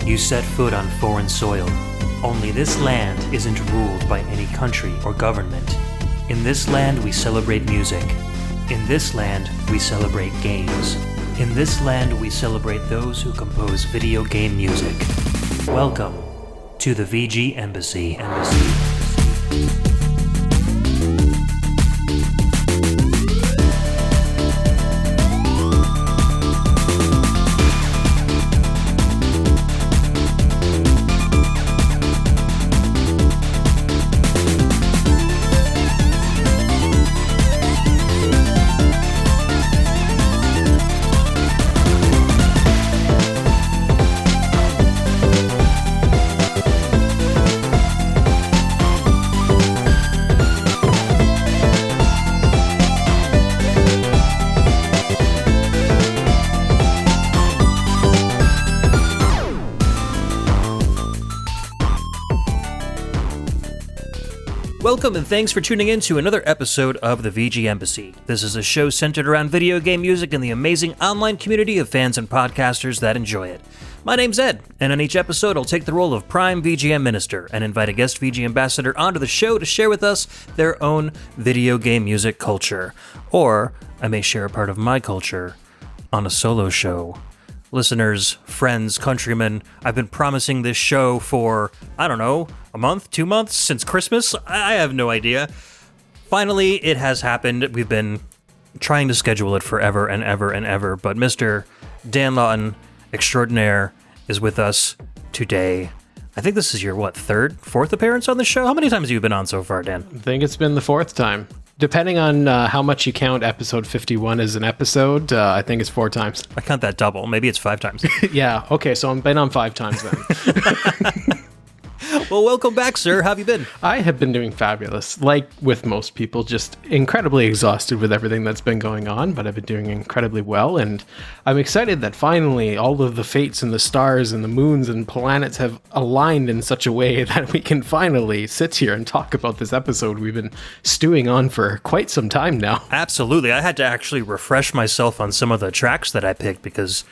You set foot on foreign soil. Only this land isn't ruled by any country or government. In this land we celebrate music. In this land we celebrate games. In this land we celebrate those who compose video game music. Welcome to the VGMbassy. Welcome and thanks for tuning in to another episode of the VGMbassy. This is a show centered around video game music and the amazing online community of fans and podcasters that enjoy it. My name's Ed, and on each episode I'll take the role of Prime VGM Minister and invite a guest VG Ambassador onto the show to share with us their own video game music culture. Or I may share a part of my culture on a solo show. Listeners, friends, countrymen, I've been promising this show for, a month, 2 months, since Christmas? I have no idea. Finally, it has happened. We've been trying to schedule it forever and ever and ever, but Mr. Dan Laughton, extraordinaire, is with us today. I think this is your, fourth appearance on the show? How many times have you been on so far, Dan? I think it's been the fourth time. Depending on how much you count episode 51 as an episode, I think it's 4 times. I count that double. Maybe it's 5 times. Yeah, okay, so I've been on 5 times then. Well, welcome back, sir. How have you been? I have been doing fabulous. Like with most people, just incredibly exhausted with everything that's been going on, but I've been doing incredibly well, and I'm excited that finally all of the fates and the stars and the moons and planets have aligned in such a way that we can finally sit here and talk about this episode we've been stewing on for quite some time now. Absolutely. I had to actually refresh myself on some of the tracks that I picked because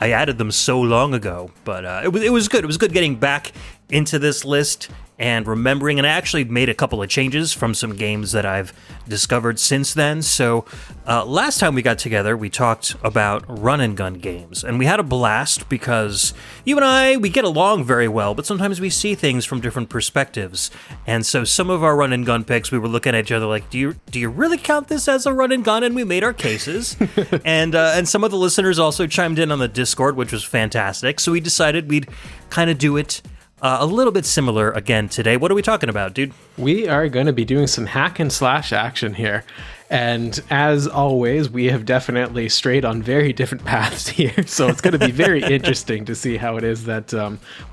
I added them so long ago, but it was good. It was good getting back into this list and remembering, and I actually made a couple of changes from some games that I've discovered since then. So last time we got together, we talked about run and gun games, and we had a blast because you and I, we get along very well, but sometimes we see things from different perspectives. And so some of our run and gun picks, we were looking at each other like, do you really count this as a run and gun? And we made our cases. and some of the listeners also chimed in on the Discord, which was fantastic. So we decided we'd kind of do it a little bit similar again today. What are we talking about, dude? We are going to be doing some hack and slash action here. And as always, we have definitely strayed on very different paths here. So it's going to be very interesting to see how it is that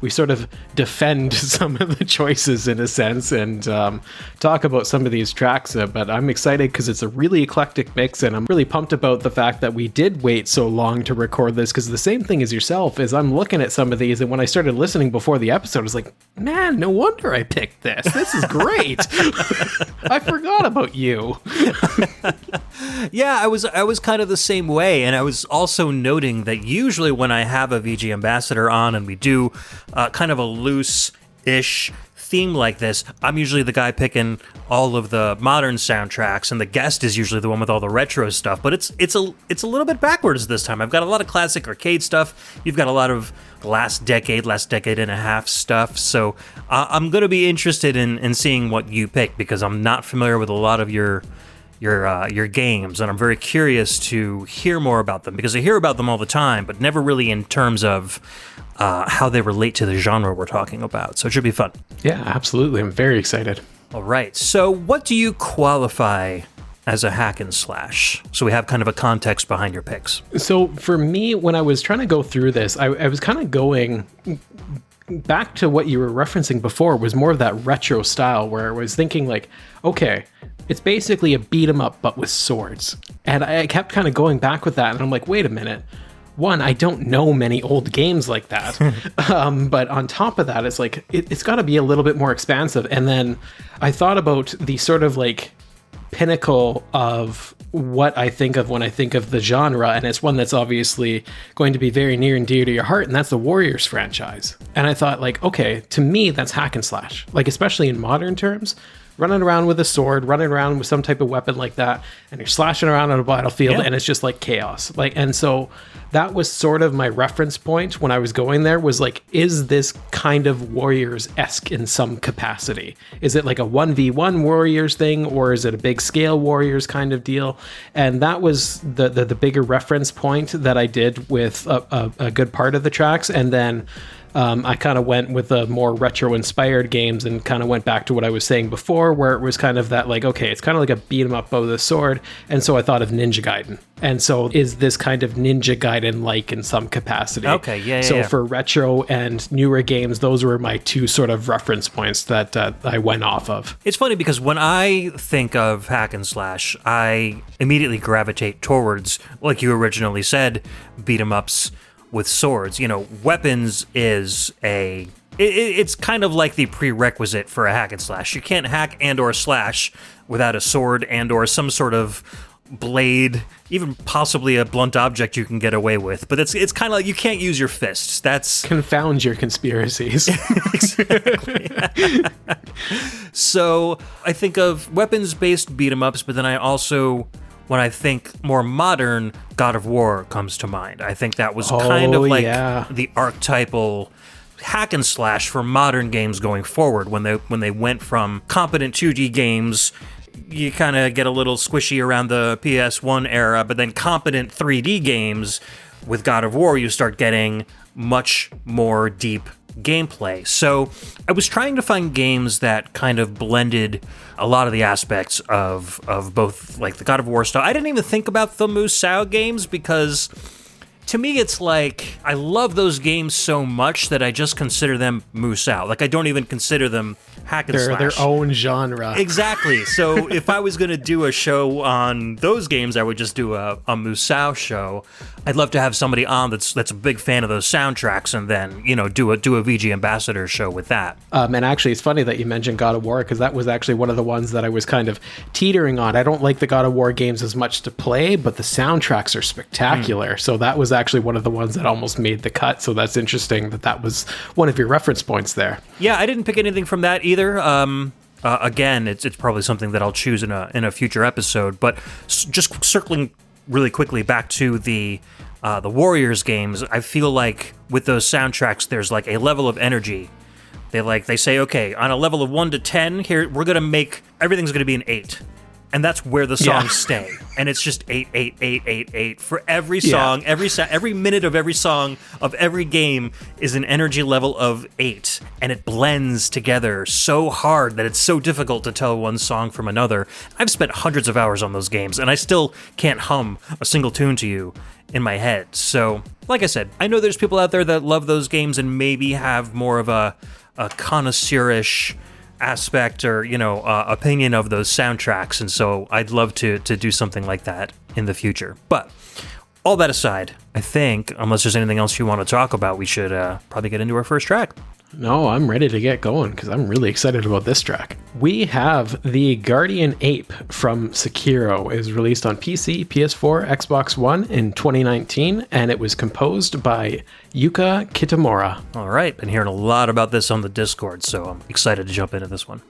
we sort of defend some of the choices in a sense and talk about some of these tracks. But I'm excited because it's a really eclectic mix, and I'm really pumped about the fact that we did wait so long to record this, because the same thing as yourself is I'm looking at some of these, and when I started listening before the episode, I was like, man, no wonder I picked this. This is great. I forgot about you. Yeah, I was kind of the same way, and I was also noting that usually when I have a VG Ambassador on and we do kind of a loose-ish theme like this, I'm usually the guy picking all of the modern soundtracks, and the guest is usually the one with all the retro stuff, but it's a little bit backwards this time. I've got a lot of classic arcade stuff. You've got a lot of last decade and a half stuff, so I'm going to be interested in seeing what you pick, because I'm not familiar with a lot of your games, and I'm very curious to hear more about them, because I hear about them all the time, but never really in terms of how they relate to the genre we're talking about. So it should be fun. Yeah, absolutely. I'm very excited. All right. So what do you qualify as a hack and slash? So we have kind of a context behind your picks. So for me, when I was trying to go through this, I was kind of going back to what you were referencing before, was more of that retro style, where I was thinking like, okay, it's basically a beat 'em up, but with swords. And I kept kind of going back with that, and I'm like, wait a minute. One, I don't know many old games like that. But on top of that, it's like, it's got to be a little bit more expansive. And then I thought about the sort of like pinnacle of what I think of when I think of the genre, and it's one that's obviously going to be very near and dear to your heart, and that's the Warriors franchise. And I thought, like, okay, to me, that's hack and slash. Like, especially in modern terms, running around with a sword, running around with some type of weapon like that, and you're slashing around on a battlefield, and it's just like chaos. Like, and so that was sort of my reference point when I was going there, was like, is this kind of Warriors-esque in some capacity? Is it like a 1v1 Warriors thing, or is it a big scale Warriors kind of deal? And that was the bigger reference point that I did with a good part of the tracks. And then I kind of went with the more retro-inspired games and kind of went back to what I was saying before, where it was kind of that, like, okay, it's kind of like a beat-em-up with a sword, and so I thought of Ninja Gaiden. And so is this kind of Ninja Gaiden-like in some capacity? Okay, yeah. So for retro and newer games, those were my two sort of reference points that I went off of. It's funny because when I think of hack and slash, I immediately gravitate towards, like you originally said, beat-em-ups with swords. You know, weapons is it's kind of like the prerequisite for a hack and slash. You can't hack and or slash without a sword and or some sort of blade, even possibly a blunt object you can get away with. But it's kind of like you can't use your fists. That's confound your conspiracies. Exactly. So I think of weapons-based beat-em-ups, but then I also, when I think more modern, God of War comes to mind. I think that was kind of like the archetypal hack and slash for modern games going forward. When they went from competent 2D games, you kind of get a little squishy around the PS1 era, but then competent 3D games with God of War, you start getting much more deep gameplay. So I was trying to find games that kind of blended a lot of the aspects of both, like the God of War style. I didn't even think about the Musou games because to me it's like I love those games so much that I just consider them Musou. Like I don't even consider them hack and slash. They're their own genre. Exactly. So if I was going to do a show on those games, I would just do a Musou show. I'd love to have somebody on that's a big fan of those soundtracks, and then, you know, do a VG Ambassador show with that. And actually, it's funny that you mentioned God of War, because that was actually one of the ones that I was kind of teetering on. I don't like the God of War games as much to play, but the soundtracks are spectacular. So that was actually one of the ones that almost made the cut. So that's interesting that was one of your reference points there. Yeah, I didn't pick anything from that either. Again, it's probably something that I'll choose in a future episode. But just circling really quickly back to the Warriors games, I feel like with those soundtracks, there's like a level of energy. They say, okay, on a level of 1 to 10, here we're gonna make everything's gonna be an 8. And that's where the songs stay. And it's just 8, 8, 8, 8, 8 for every song. Every minute of every song of every game is an energy level of 8. And it blends together so hard that it's so difficult to tell one song from another. I've spent hundreds of hours on those games, and I still can't hum a single tune to you in my head. So, like I said, I know there's people out there that love those games and maybe have more of a connoisseurish aspect or, you know, opinion of those soundtracks, and so I'd love to do something like that in the future. But all that aside, I think, unless there's anything else you want to talk about, we should probably get into our first track. No, I'm ready to get going because I'm really excited about this track. We have the Guardian Ape from Sekiro. It was released on PC, PS4, Xbox One in 2019, and it was composed by Yuka Kitamura. All right, been hearing a lot about this on the Discord, so I'm excited to jump into this one.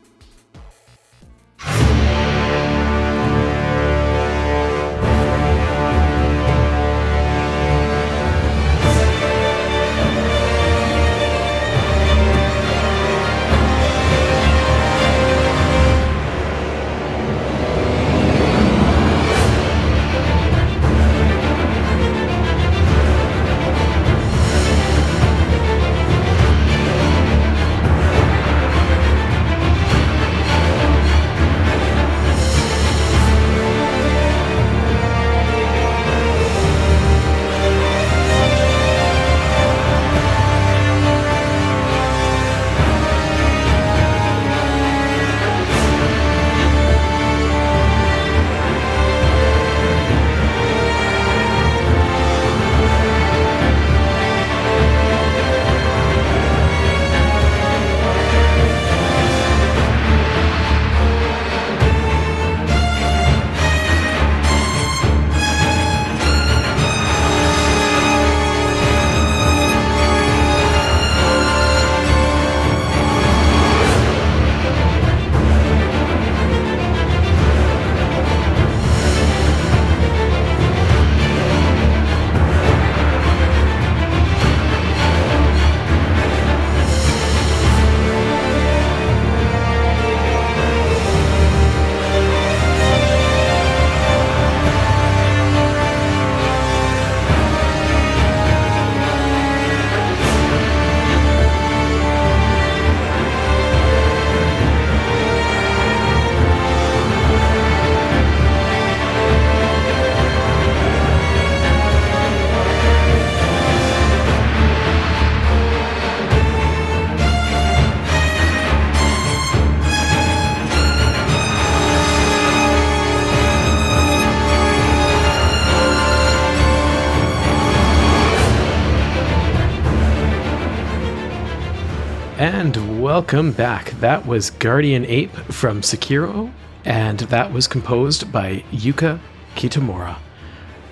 And welcome back. That was Guardian Ape from Sekiro, and that was composed by Yuka Kitamura.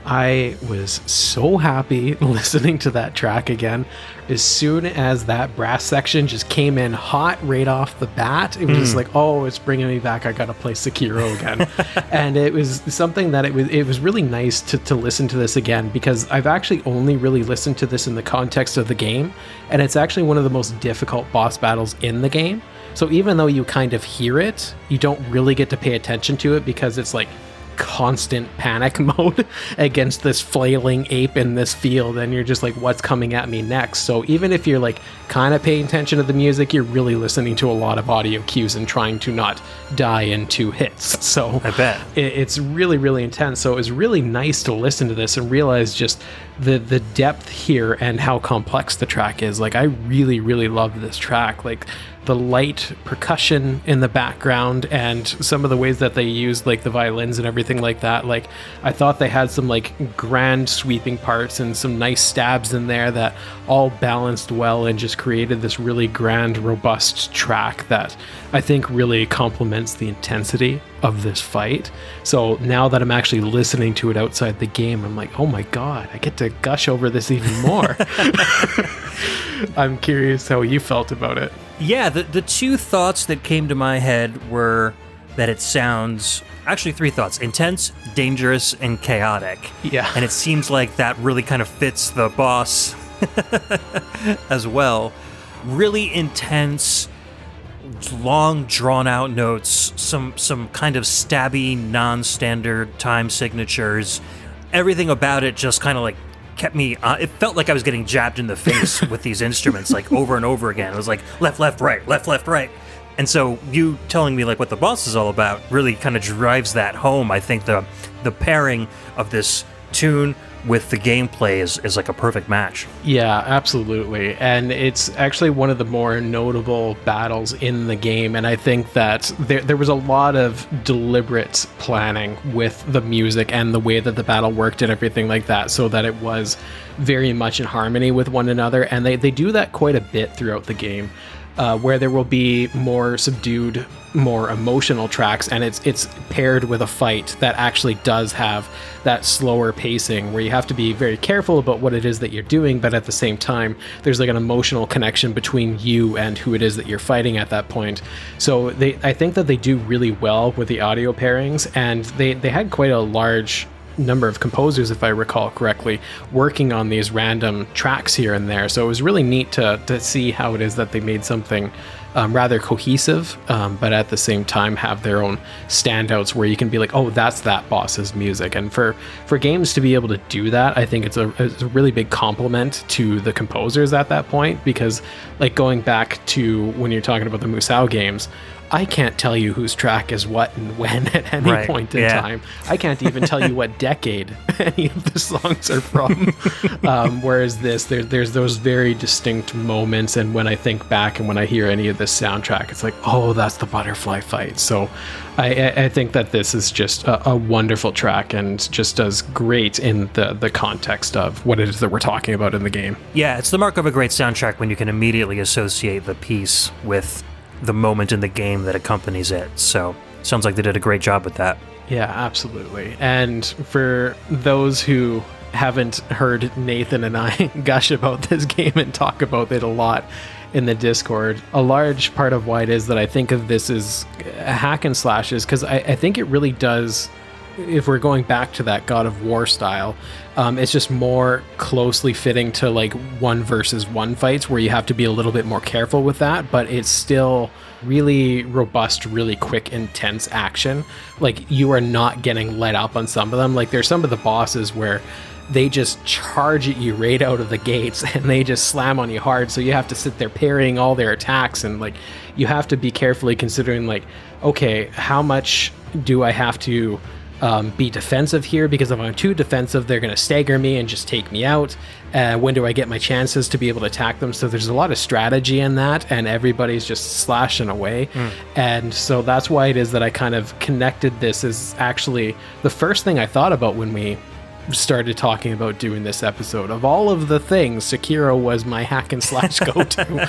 I was so happy listening to that track again. As soon as that brass section just came in hot right off the bat, it was just like, oh, it's bringing me back. I gotta play Sekiro again. And it was something that it was really nice to listen to this again, because I've actually only really listened to this in the context of the game, and it's actually one of the most difficult boss battles in the game. So even though you kind of hear it, you don't really get to pay attention to it, because it's like constant panic mode against this flailing ape in this field, and you're just like, what's coming at me next? So even if you're like kind of paying attention to the music, you're really listening to a lot of audio cues and trying to not die in 2 hits. So I bet it's really, really intense. So it was really nice to listen to this and realize just the depth here and how complex the track is. Like, I really, really love this track. Like, the light percussion in the background and some of the ways that they used like the violins and everything like that. Like, I thought they had some like grand sweeping parts and some nice stabs in there that all balanced well and just created this really grand, robust track that I think really complements the intensity of this fight. So now that I'm actually listening to it outside the game, I'm like, oh my God, I get to gush over this even more. I'm curious how you felt about it. Yeah, the 2 thoughts that came to my head were that it sounds... Actually, 3 thoughts. Intense, dangerous, and chaotic. Yeah. And it seems like that really kind of fits the boss as well. Really intense, long, drawn-out notes, some kind of stabby, non-standard time signatures. Everything about it just kind of like kept me it felt like I was getting jabbed in the face with these instruments like over and over again. It was like left, right, left, right. And so you telling me like what the boss is all about really kind of drives that home. I think the pairing of this tune with the gameplay is like a perfect match. Yeah, absolutely. And it's actually one of the more notable battles in the game. And I think that there was a lot of deliberate planning with the music and the way that the battle worked and everything like that, so that it was very much in harmony with one another. And they do that quite a bit throughout the game. Where there will be more subdued, more emotional tracks, and it's paired with a fight that actually does have that slower pacing where you have to be very careful about what it is that you're doing, but at the same time there's like an emotional connection between you and who it is that you're fighting at that point. So I think that they do really well with the audio pairings, and they had quite a large number of composers, if I recall correctly, working on these random tracks here and there. So it was really neat to see how it is that they made something rather cohesive, but at the same time have their own standouts where you can be like, oh, that's that boss's music. And for games to be able to do that, I think it's a really big compliment to the composers at that point, because like going back to when you're talking about the Musou games, I can't tell you whose track is what and when at any point in time. I can't even tell you what decade any of the songs are from. Whereas there's those very distinct moments, and when I think back and when I hear any of this soundtrack, it's like, oh, that's the butterfly fight. So I think that this is just a wonderful track and just does great in the context of what it is that we're talking about in the game. Yeah, it's the mark of a great soundtrack when you can immediately associate the piece with the moment in the game that accompanies it. So sounds like they did a great job with that. Yeah, absolutely. And for those who haven't heard Nathan and I gush about this game and talk about it a lot in the Discord, a large part of why it is that I think of this as hack and slash is because I think it really does, if we're going back to that God of War style, it's just more closely fitting to like 1 versus 1 fights where you have to be a little bit more careful with that, but it's still really robust, really quick, intense action. Like, you are not getting let up on some of them. Like, there's some of the bosses where they just charge at you right out of the gates and they just slam on you hard, so you have to sit there parrying all their attacks, and like you have to be carefully considering like, okay, how much do I have to be defensive here, because if I'm too defensive, they're going to stagger me and just take me out. When do I get my chances to be able to attack them? So there's a lot of strategy in that, and everybody's just slashing away. And so that's why it is that I kind of connected this as actually the first thing I thought about when we started talking about doing this episode. Of all of the things, Sekiro was my hack and slash go-to.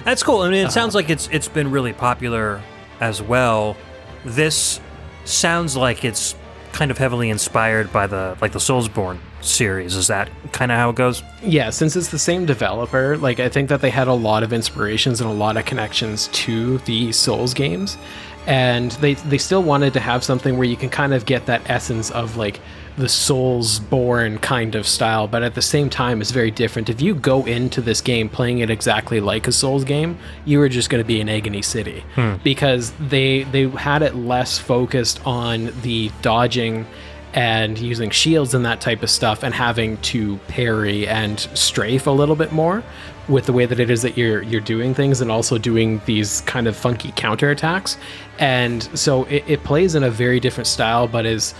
That's cool. I mean, it sounds like it's been really popular as well. This sounds like it's kind of heavily inspired by the Soulsborne series. Is that kind of how it goes? Yeah, since it's the same developer, like I think that they had a lot of inspirations and a lot of connections to the Souls games, and they still wanted to have something where you can kind of get that essence of like the Soulsborne kind of style, but at the same time it's very different. If you go into this game playing it exactly like a Souls game, you are just going to be in Agony City, because they had it less focused on the dodging and using shields and that type of stuff and having to parry and strafe a little bit more with the way that it is that you're doing things, and also doing these kind of funky counterattacks. And so it plays in a very different style, but is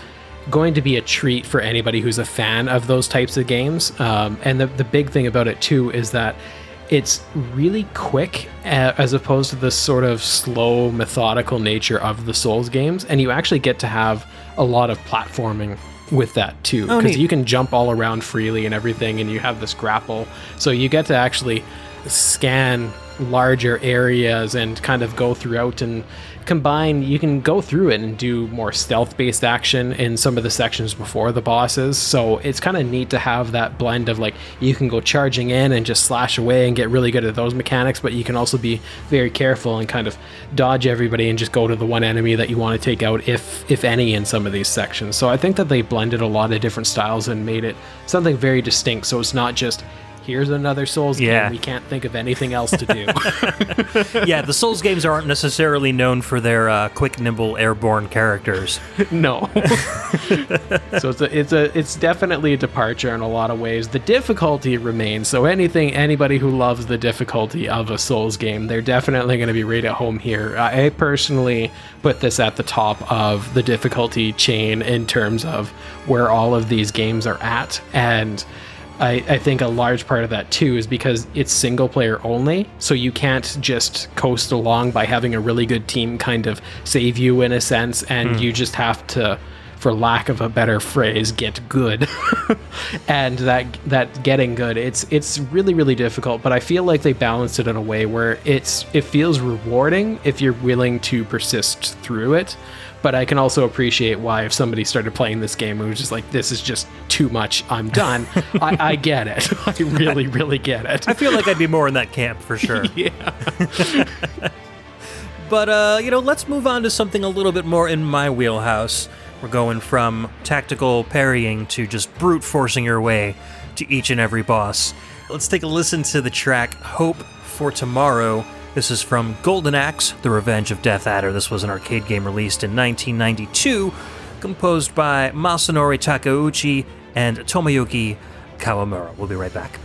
going to be a treat for anybody who's a fan of those types of games. And the big thing about it too is that it's really quick, as opposed to the sort of slow, methodical nature of the Souls games, and you actually get to have a lot of platforming with that too, because you can jump all around freely and everything, and you have this grapple, so you get to actually scan larger areas and kind of go throughout and combine. You can go through it and do more stealth-based action in some of the sections before the bosses, so it's kind of neat to have that blend of like, you can go charging in and just slash away and get really good at those mechanics, but you can also be very careful and kind of dodge everybody and just go to the one enemy that you want to take out, if any, in some of these sections. So I think that they blended a lot of different styles and made it something very distinct, so it's not just here's another Souls game, we can't think of anything else to do. Yeah, the Souls games aren't necessarily known for their quick, nimble, airborne characters. No. So it's definitely a departure in a lot of ways. The difficulty remains, so anybody who loves the difficulty of a Souls game, they're definitely going to be right at home here. I personally put this at the top of the difficulty chain in terms of where all of these games are at, and I think a large part of that too is because it's single player only, so you can't just coast along by having a really good team kind of save you in a sense, and you just have to, for lack of a better phrase, get good. And that getting good, it's really, really difficult, but I feel like they balanced it in a way where it feels rewarding if you're willing to persist through it. But I can also appreciate why, if somebody started playing this game and was just like, this is just too much, I'm done. I get it. I really, really get it. I feel like I'd be more in that camp for sure. Yeah. But, let's move on to something a little bit more in my wheelhouse. We're going from tactical parrying to just brute forcing your way to each and every boss. Let's take a listen to the track Hope for Tomorrow. This is from Golden Axe, The Revenge of Death Adder. This was an arcade game released in 1992, composed by Masanori Takeuchi and Tomoyuki Kawamura. We'll be right back.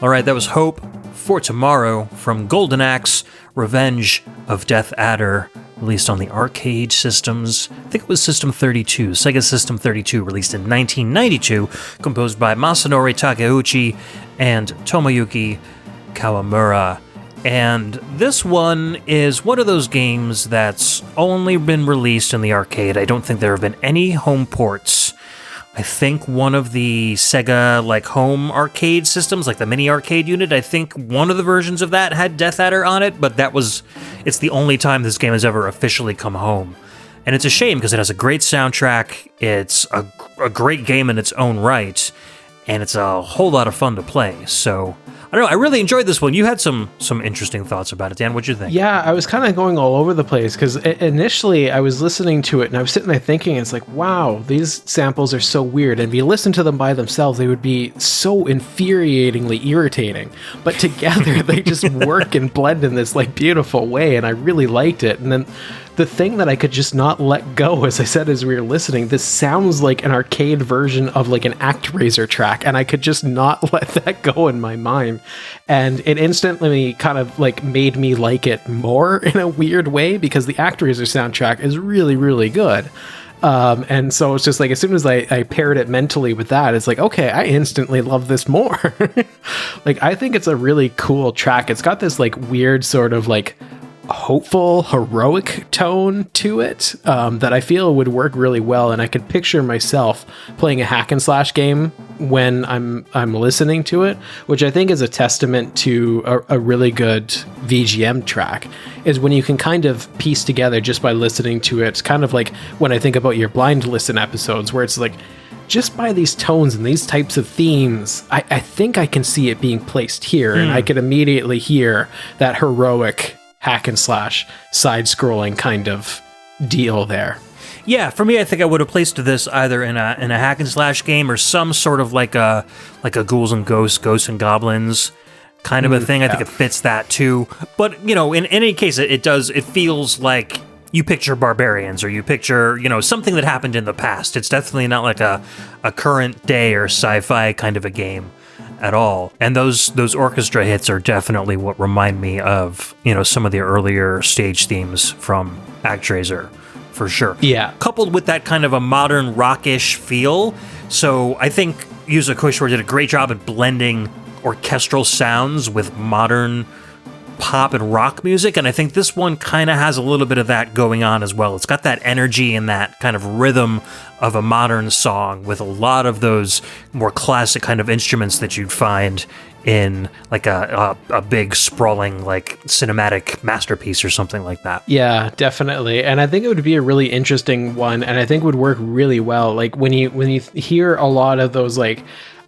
All right, that was Hope for Tomorrow from Golden Axe, Revenge of Death Adder, released on the arcade systems. I think it was System 32, Sega System 32, released in 1992, composed by Masanori Takeuchi and Tomoyuki Kawamura. And this one is one of those games that's only been released in the arcade. I don't think there have been any home ports. I think one of the Sega home arcade systems, like the mini arcade unit, I think one of the versions of that had Death Adder on it, but it's the only time this game has ever officially come home. And it's a shame because it has a great soundtrack, it's a great game in its own right, and it's a whole lot of fun to play. So I don't know, I really enjoyed this one. You had some interesting thoughts about it, Dan. What'd you think? Yeah, I was kind of going all over the place because initially I was listening to it and I was sitting there thinking, it's like, wow, these samples are so weird. And if you listen to them by themselves, they would be so infuriatingly irritating. But together, they just work and blend in this beautiful way, and I really liked it. And then the thing that I could just not let go, as I said as we were listening, this sounds like an arcade version of an ActRaiser track, and I could just not let that go in my mind. And it instantly kind of made me like it more in a weird way, because the ActRaiser soundtrack is really, really good. And so it's just as soon as I paired it mentally with that, it's okay, I instantly love this more. I think it's a really cool track. It's got this weird sort of hopeful, heroic tone to it that I feel would work really well, and I could picture myself playing a hack and slash game when I'm listening to it, which I think is a testament to a really good VGM track, is when you can kind of piece together just by listening to it. It's kind of like when I think about your blind listen episodes, where it's just by these tones and these types of themes, I think I can see it being placed here, and I could immediately hear that heroic hack and slash side-scrolling kind of deal there. Yeah, for me, I think I would have placed this either in a hack and slash game or some sort of like a Ghouls and Ghosts and Goblins kind of a thing. I think it fits that too. But in any case, it feels like you picture barbarians, or you picture something that happened in the past. It's definitely not like a current day or sci-fi kind of a game at all. And those orchestra hits are definitely what remind me of some of the earlier stage themes from ActRaiser, for sure. Yeah. Coupled with that kind of a modern rockish feel. So I think Yuzo Koshiro did a great job at blending orchestral sounds with modern pop and rock music, and I think this one kind of has a little bit of that going on as well. It's got that energy and that kind of rhythm of a modern song with a lot of those more classic kind of instruments that you'd find in a big sprawling cinematic masterpiece or something like that. Yeah, definitely. And I think it would be a really interesting one, and I think would work really well. When you hear a lot of those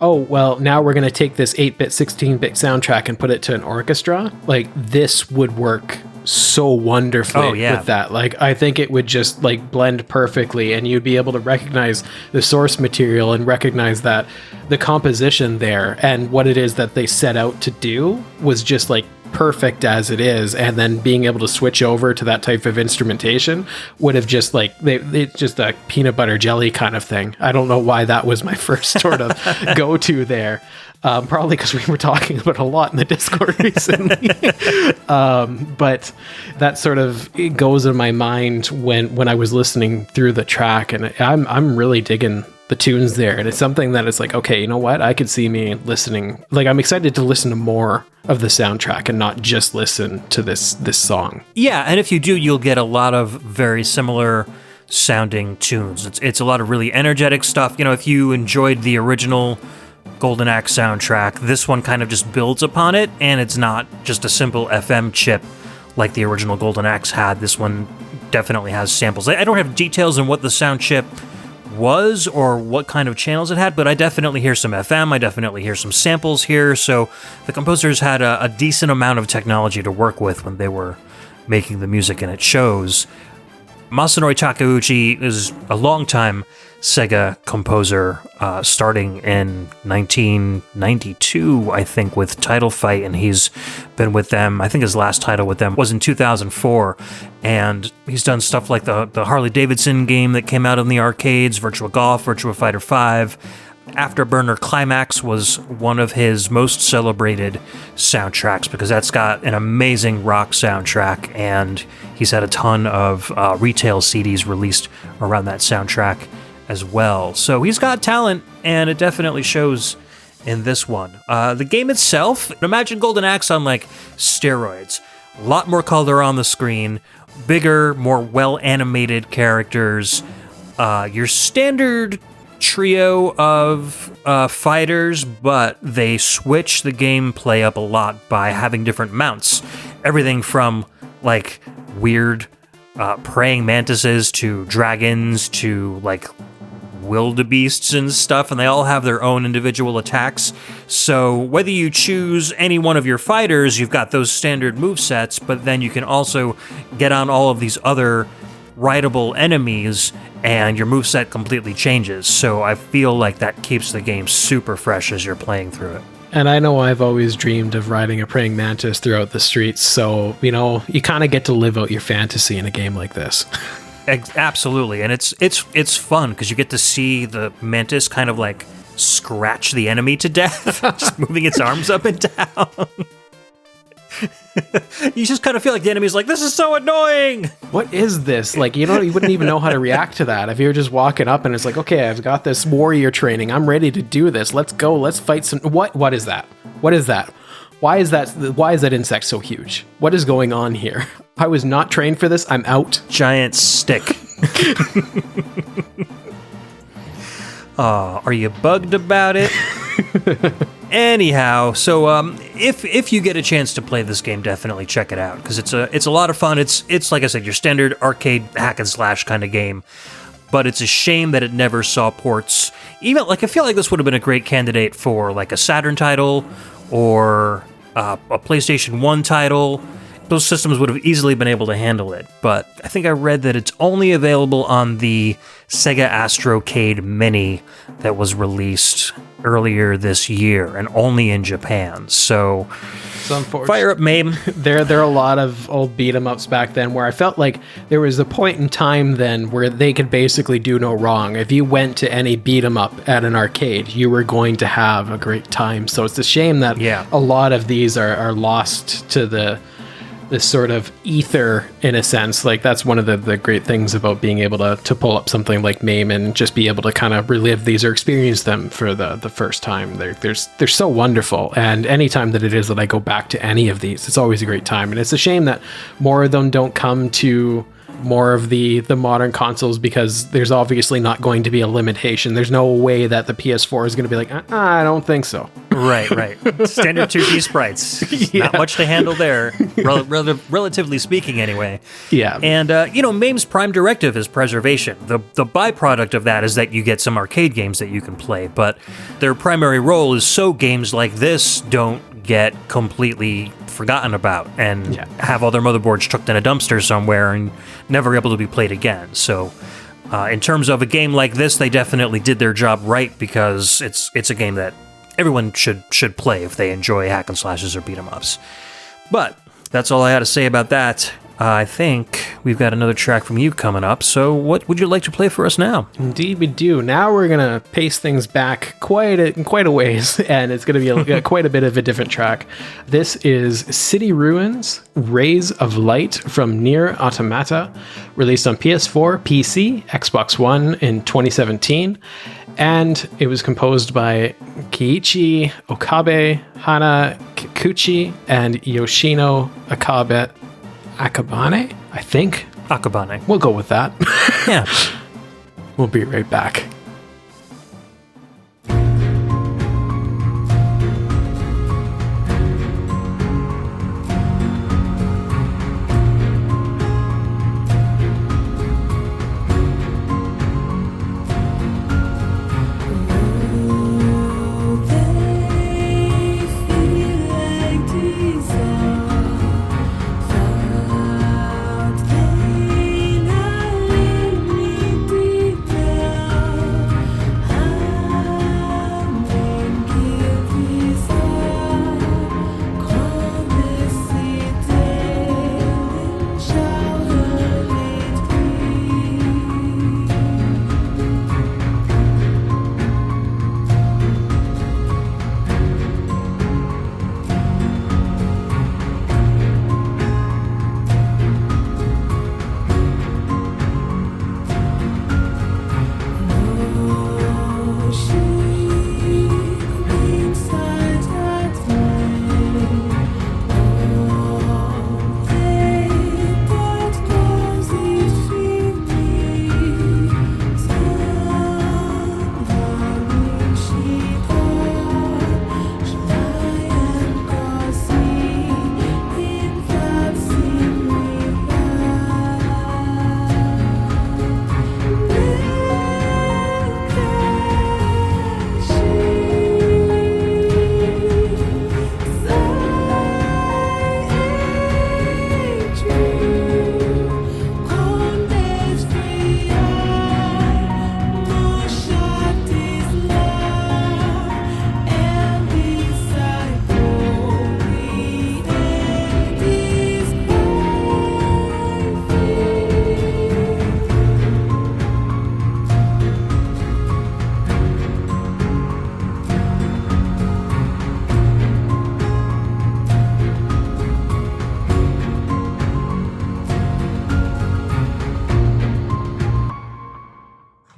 oh, well, now we're going to take this 8-bit, 16-bit soundtrack and put it to an orchestra, this would work so wonderfully with that. I think it would just blend perfectly, and you'd be able to recognize the source material and recognize that the composition there and what it is that they set out to do was just perfect as it is, and then being able to switch over to that type of instrumentation would have just it's just a peanut butter jelly kind of thing. I don't know why that was my first sort of go-to there. Probably because we were talking about a lot in the Discord recently. But that sort of goes in my mind when I was listening through the track, and I'm really digging the tunes there. And it's something that it's okay, you know what? I could see me listening. I'm excited to listen to more of the soundtrack and not just listen to this song. Yeah, and if you do, you'll get a lot of very similar sounding tunes. It's a lot of really energetic stuff. If you enjoyed the original Golden Axe soundtrack, this one kind of just builds upon it, and it's not just a simple FM chip like the original Golden Axe had. This one definitely has samples. I don't have details on what the sound chip was or what kind of channels it had, but I definitely hear some FM, I definitely hear some samples here, so the composers had a decent amount of technology to work with when they were making the music, and it shows. Masanori Takeuchi is a longtime Sega composer, starting in 1992, I think, with Title Fight, and he's been with them. I think his last title with them was in 2004, and he's done stuff like the Harley-Davidson game that came out in the arcades, Virtua Golf, Virtua Fighter 5, Afterburner Climax was one of his most celebrated soundtracks because that's got an amazing rock soundtrack, and he's had a ton of retail CDs released around that soundtrack as well. So he's got talent, and it definitely shows in this one. The game itself, imagine Golden Axe on like steroids. A lot more color on the screen, bigger, more well-animated characters. Your standard trio of fighters, but they switch the gameplay up a lot by having different mounts. Everything from like weird praying mantises to dragons to like wildebeests and stuff, and they all have their own individual attacks. So whether you choose any one of your fighters, you've got those standard movesets, but then you can also get on all of these other rideable enemies, and your moveset completely changes. So I feel like that keeps the game super fresh as you're playing through it. And I know I've always dreamed of riding a praying mantis throughout the streets, so, you know, you kind of get to live out your fantasy in a game like this. Absolutely, and it's fun because you get to see the mantis kind of like scratch the enemy to death, just moving its arms up and down. You just kind of feel like the enemy's like, this is so annoying. What is this? Like, you wouldn't even know how to react to that if you were just walking up and it's like, okay, I've got this warrior training. I'm ready to do this. Let's go. Let's fight some. What is that? What is that? Why is that insect so huge? What is going on here? I was not trained for this. I'm out. Giant stick. Are you bugged about it? Anyhow, so if you get a chance to play this game, definitely check it out because it's a lot of fun. It's like I said, your standard arcade hack and slash kind of game, but it's a shame that it never saw ports. Even like I feel like this would have been a great candidate for like a Saturn title or a PlayStation 1 title. Those systems would have easily been able to handle it, but I think I read that it's only available on the Sega Astrocade Mini that was released earlier this year and only in Japan. So fire up MAME. There are a lot of old beat 'em ups back then where I felt like there was a point in time then where they could basically do no wrong. If you went to any beat 'em up at an arcade, you were going to have a great time. So it's a shame that a lot of these are lost to this sort of ether in a sense. Like that's one of the great things about being able to pull up something like MAME and just be able to kind of relive these or experience them for the first time. They're so wonderful, and anytime that it is that I go back to any of these, it's always a great time. And it's a shame that more of them don't come to more of the modern consoles because there's obviously not going to be a limitation. There's no way that the PS4 is going to be like, I don't think so. Right. Standard 2D sprites. Not much to handle there, relatively speaking anyway. Yeah. And, MAME's prime directive is preservation. The byproduct of that is that you get some arcade games that you can play, but their primary role is so games like this don't get completely forgotten about and have all their motherboards chucked in a dumpster somewhere and never able to be played again. So in terms of a game like this, they definitely did their job right because it's a game that everyone should play if they enjoy hack and slashes or beat 'em ups. But that's all I had to say about that. I think we've got another track from you coming up, so what would you like to play for us now? Indeed we do. Now we're going to pace things back quite a ways, and it's going to be quite a bit of a different track. This is City Ruins, Rays of Light from Nier Automata, released on PS4, PC, Xbox One in 2017, and it was composed by Keeichi, Okabe, Hana, Kikuchi, and Yoshino Akabane, I think. Akabane. We'll go with that. Yeah. We'll be right back.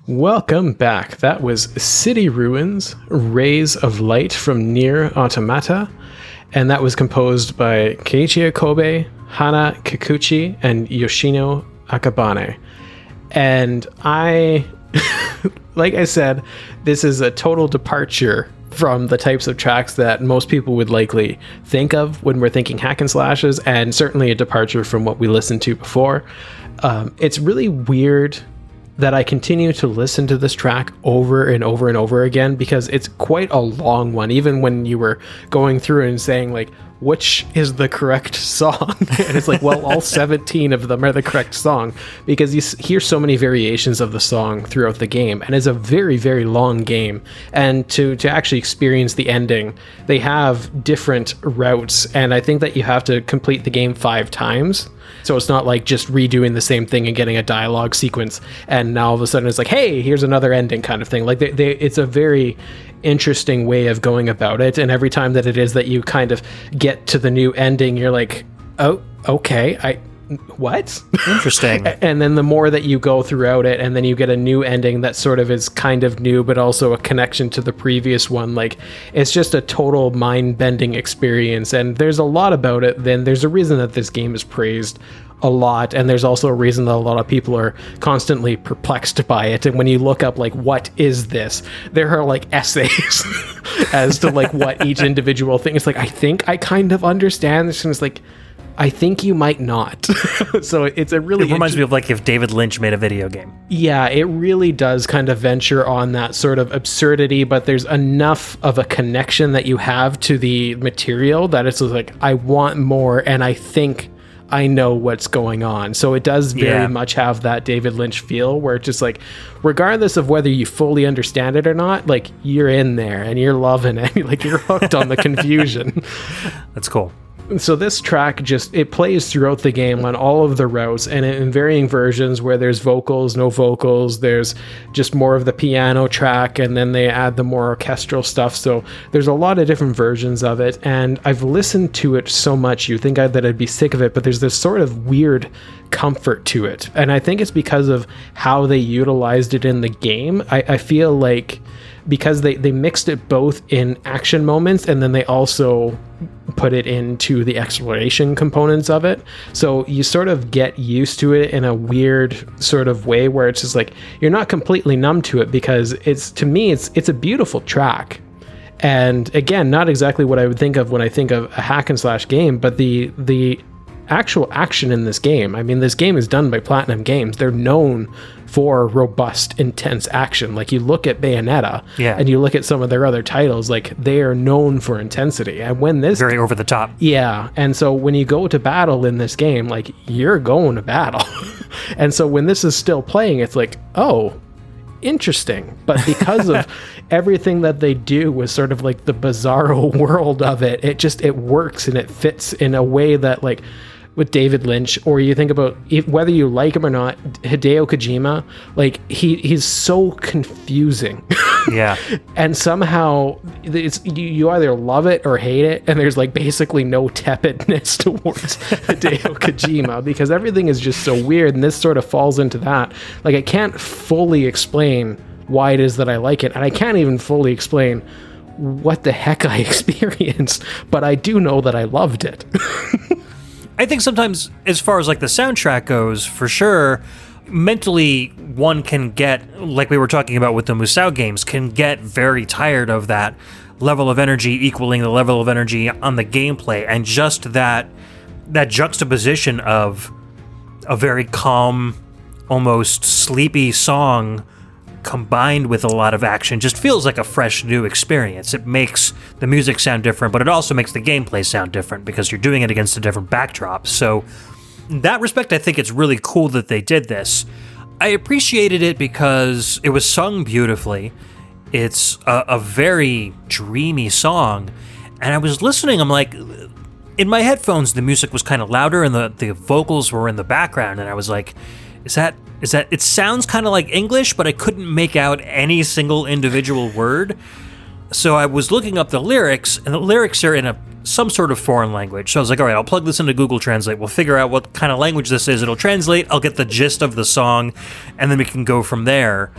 Welcome back. That was City Ruins, Rays of Light from Nier Automata, and that was composed by Keeichi Okabe, Hana, Kikuchi, and Yoshino Akabane. And like I said, this is a total departure from the types of tracks that most people would likely think of when we're thinking hack and slashes, and certainly a departure from what we listened to before. It's really weird that I continue to listen to this track over and over and over again, because it's quite a long one, even when you were going through and saying, like, which is the correct song? And it's like, well, all 17 of them are the correct song, because you hear so many variations of the song throughout the game, and it's a very, very long game. And to actually experience the ending, they have different routes, and I think that you have to complete the game 5 times. So it's not like just redoing the same thing and getting a dialogue sequence, and now all of a sudden it's like, hey, here's another ending kind of thing. Like it's a very interesting way of going about it, and every time that it is that you kind of get to the new ending, you're like, oh, okay, what? Interesting. And then the more that you go throughout it, and then you get a new ending that sort of is kind of new, but also a connection to the previous one. Like, it's just a total mind-bending experience, and there's a lot about it. Then there's a reason that this game is praised a lot, and there's also a reason that a lot of people are constantly perplexed by it. And when you look up, like, what is this, there are like essays as to like what each individual thing is. Like, I think I kind of understand this, and it's like, I think you might not. So it's a really... It reminds me of like if David Lynch made a video game. Yeah, it really does kind of venture on that sort of absurdity, but there's enough of a connection that you have to the material that it's like, I want more, and I think I know what's going on. So it does very much have that David Lynch feel, where it's just like, regardless of whether you fully understand it or not, like, you're in there and you're loving it. Like, you're hooked on the confusion. That's cool. So this track it plays throughout the game on all of the routes, and in varying versions where there's vocals, no vocals, there's just more of the piano track, and then they add the more orchestral stuff. So there's a lot of different versions of it, and I've listened to it so much you'd think that I'd be sick of it, but there's this sort of weird comfort to it. And I think it's because of how they utilized it in the game. I feel like because they mixed it both in action moments, and then they also put it into the exploration components of it. So you sort of get used to it in a weird sort of way, where it's just like, you're not completely numb to it, because to me, it's a beautiful track. And again, not exactly what I would think of when I think of a hack and slash game, but the actual action in this game. I mean, this game is done by Platinum Games. They're known for robust, intense action. Like, you look at Bayonetta, and you look at some of their other titles, like, they are known for intensity. And when this... Very over the top. Yeah. And so when you go to battle in this game, like, you're going to battle. And so when this is still playing, it's like, oh, interesting. But because of everything that they do with sort of like the bizarro world of it, it works, and it fits in a way that, like, with David Lynch, or you think about whether you like him or not, Hideo Kojima, like, he's so confusing. Yeah. And somehow it's you either love it or hate it, and there's like basically no tepidness towards Hideo Kojima, because everything is just so weird, and this sort of falls into that. Like, I can't fully explain why it is that I like it, and I can't even fully explain what the heck I experienced, but I do know that I loved it. I think sometimes, as far as like the soundtrack goes, for sure, mentally one can get, like we were talking about with the Musou games, can get very tired of that level of energy equaling the level of energy on the gameplay, and just that juxtaposition of a very calm, almost sleepy song combined with a lot of action just feels like a fresh new experience. It makes the music sound different, but it also makes the gameplay sound different because you're doing it against a different backdrop. So in that respect, I think it's really cool that they did this. I appreciated it because it was sung beautifully. It's a very dreamy song, and I was listening, I'm like, in my headphones the music was kind of louder and the vocals were in the background, and I was like, is that it sounds kind of like English, but I couldn't make out any single individual word. So I was looking up the lyrics, and the lyrics are in some sort of foreign language. So I was like, all right, I'll plug this into Google Translate. We'll figure out what kind of language this is. It'll translate. I'll get the gist of the song, and then we can go from there.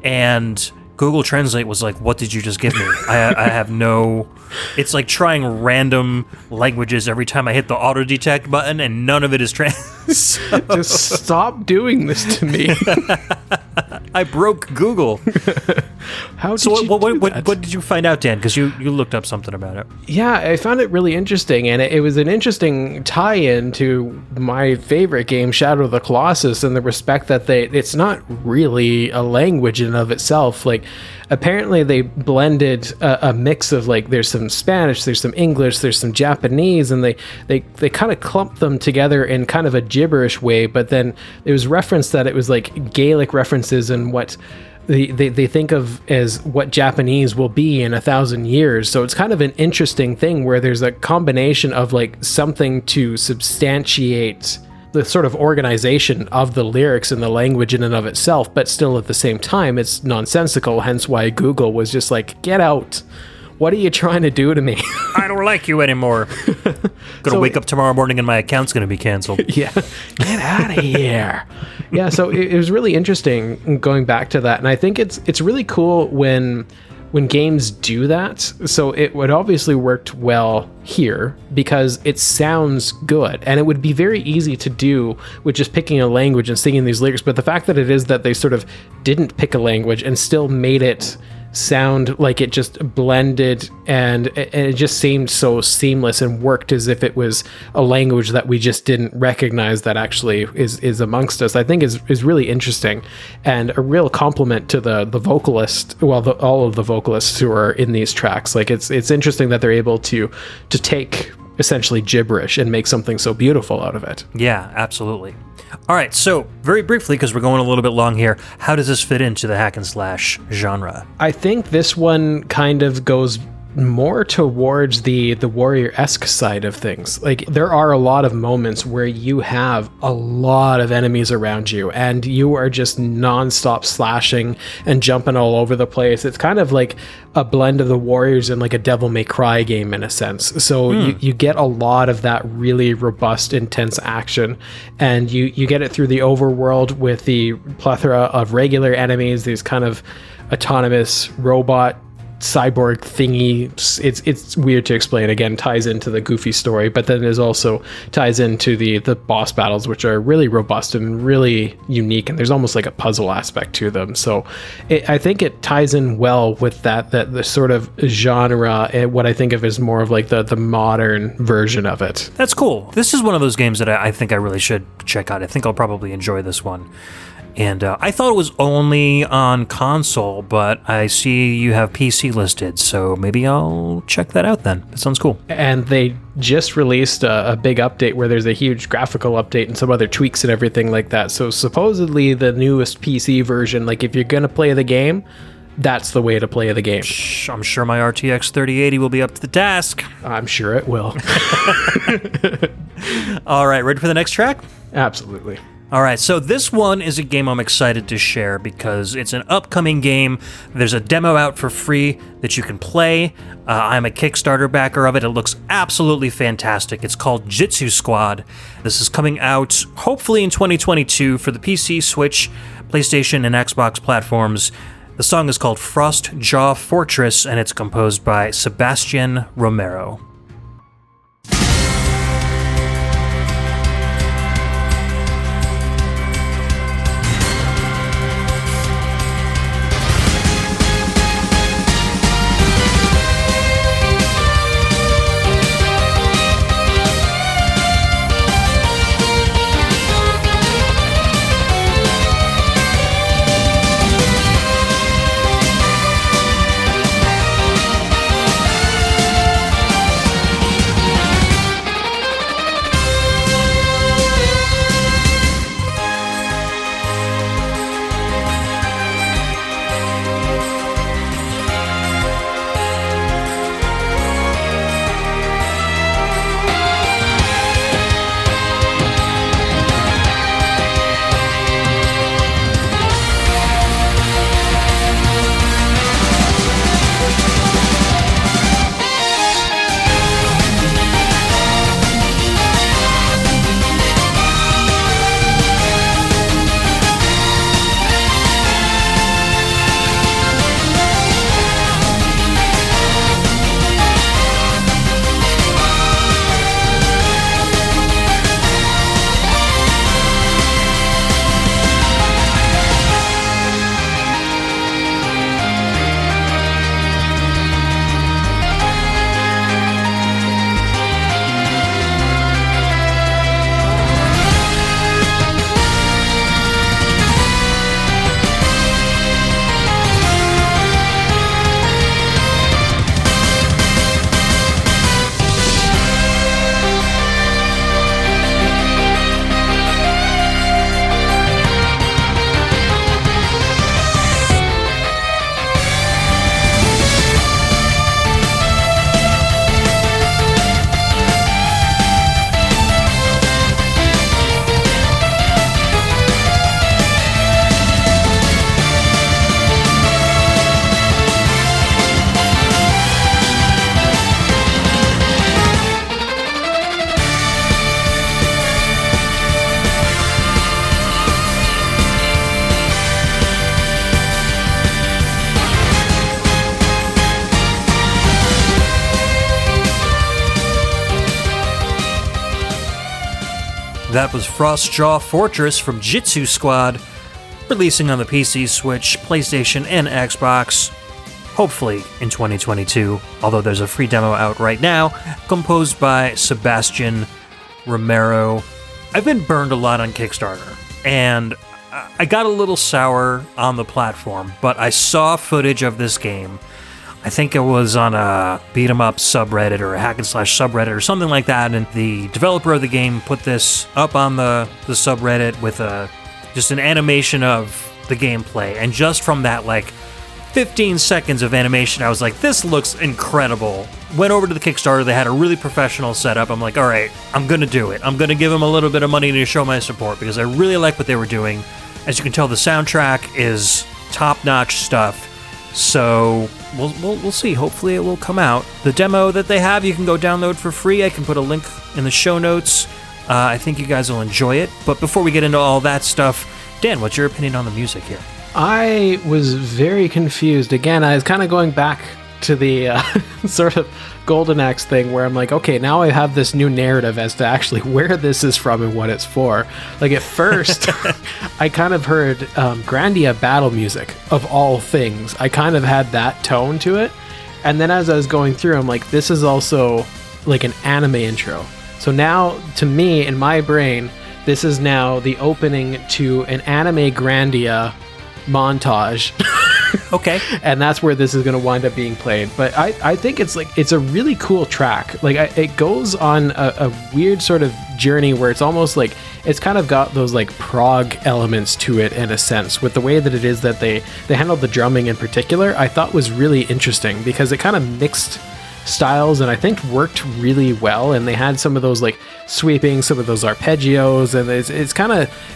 and Google Translate was like, what did you just give me? I have no... It's like trying random languages every time I hit the auto detect button, and none of it is Just stop doing this to me. I broke Google. How did you do that? What did you find out, Dan? Because you looked up something about it. Yeah, I found it really interesting, and it was an interesting tie-in to my favorite game, Shadow of the Colossus, in the respect that it's not really a language in and of itself. Like, apparently they blended a mix of, like, there's some Spanish, there's some English, there's some Japanese, and they kind of clumped them together in kind of a gibberish way, but then it was referenced that it was like Gaelic references and what they think of as what Japanese will be in 1,000 years. So it's kind of an interesting thing where there's a combination of like something to substantiate the sort of organization of the lyrics and the language in and of itself, but still at the same time it's nonsensical, hence why Google was just like, get out. What are you trying to do to me? I don't like you anymore. Gonna wake up tomorrow morning and my account's gonna be canceled. Yeah, get out of here. Yeah, so it was really interesting going back to that, and I think it's really cool when games do that. So it would obviously worked well here because it sounds good, and it would be very easy to do with just picking a language and singing these lyrics. But the fact that it is that they sort of didn't pick a language and still made it sound like it just blended and it just seemed so seamless and worked as if it was a language that we just didn't recognize that actually is amongst us, I think is really interesting, and a real compliment to the vocalist, all of the vocalists who are in these tracks. Like it's interesting that they're able to take essentially gibberish and make something so beautiful out of it. Yeah, absolutely. All right, so very briefly, because we're going a little bit long here, how does this fit into the hack and slash genre? I think this one kind of goes more towards the warrior-esque side of things. Like, there are a lot of moments where you have a lot of enemies around you and you are just non-stop slashing and jumping all over the place. It's kind of like a blend of the Warriors and like a Devil May Cry game in a sense. So you get a lot of that really robust, intense action, and you get it through the overworld with the plethora of regular enemies, these kind of autonomous robot cyborg thingy. It's weird to explain. Again, ties into the goofy story, but then there's also ties into the boss battles, which are really robust and really unique, and there's almost like a puzzle aspect to them. So I think it ties in well with that the sort of genre, what I think of as more of like the modern version of it. That's cool. This is one of those games that I think I really should check out. I think I'll probably enjoy this one. And I thought it was only on console, but I see you have PC listed, so maybe I'll check that out then. That sounds cool. And they just released a big update where there's a huge graphical update and some other tweaks and everything like that. So supposedly the newest PC version, like if you're going to play the game, that's the way to play the game. I'm sure my RTX 3080 will be up to the task. I'm sure it will. All right, ready for the next track? Absolutely. All right, so this one is a game I'm excited to share because it's an upcoming game. There's a demo out for free that you can play. I'm a Kickstarter backer of it. It looks absolutely fantastic. It's called Jitsu Squad. This is coming out hopefully in 2022 for the PC, Switch, PlayStation, and Xbox platforms. The song is called Frostjaw Fortress, and it's composed by Sebastien Romero. That was Frostjaw Fortress from Jitsu Squad, releasing on the PC, Switch, PlayStation, and Xbox, hopefully in 2022, although there's a free demo out right now, composed by Sebastien, Romero. I've been burned a lot on Kickstarter, and I got a little sour on the platform, but I saw footage of this game. I think it was on a beat-em-up subreddit or a hack and slash subreddit or something like that, and the developer of the game put this up on the subreddit with just an animation of the gameplay, and just from that, 15 seconds of animation, I was like, this looks incredible. Went over to the Kickstarter, they had a really professional setup. I'm like, all right, I'm gonna do it. I'm gonna give them a little bit of money to show my support, because I really like what they were doing. As you can tell, the soundtrack is top-notch stuff. So we'll see. Hopefully it will come out. The demo that they have, you can go download for free. I can put a link in the show notes. I think you guys will enjoy it. But before we get into all that stuff, Dan, what's your opinion on the music here? I was very confused. Again, I was kind of going back to the sort of Golden Axe thing where I'm like, okay, now I have this new narrative as to actually where this is from and what it's for. At first, I kind of heard Grandia battle music, of all things. I kind of had that tone to it. And then as I was going through, I'm like, this is also an anime intro. So now, to me, in my brain, this is now the opening to an anime Grandia montage. Okay. And that's where this is going to wind up being played. But I think it's a really cool track. It goes on a weird sort of journey where it's almost it's kind of got those prog elements to it in a sense, with the way that it is that they handled the drumming in particular. I thought was really interesting because it kind of mixed styles and I think worked really well, and they had some of those sweeping, some of those arpeggios, and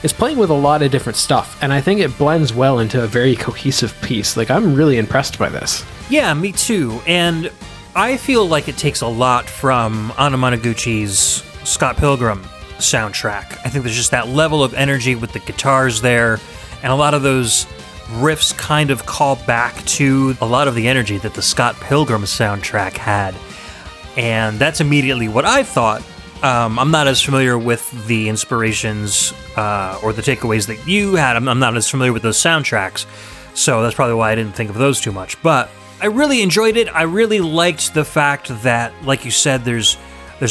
it's playing with a lot of different stuff, and I think it blends well into a very cohesive piece. I'm really impressed by this. Yeah, me too. And I feel like it takes a lot from Anna Monoguchi's Scott Pilgrim soundtrack. I think there's just that level of energy with the guitars there, and a lot of those riffs kind of call back to a lot of the energy that the Scott Pilgrim soundtrack had. And that's immediately what I thought. I'm not as familiar with the inspirations or the takeaways that you had. I'm not as familiar with those soundtracks, so that's probably why I didn't think of those too much. But I really enjoyed it. I really liked the fact that, like you said, there's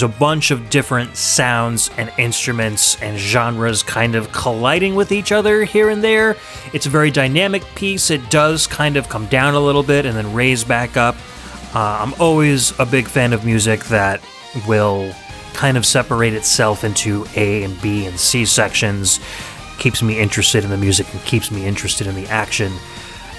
a bunch of different sounds and instruments and genres kind of colliding with each other here and there. It's a very dynamic piece. It does kind of come down a little bit and then raise back up. I'm always a big fan of music that will kind of separate itself into A and B and C sections. Keeps me interested in the music and keeps me interested in the action.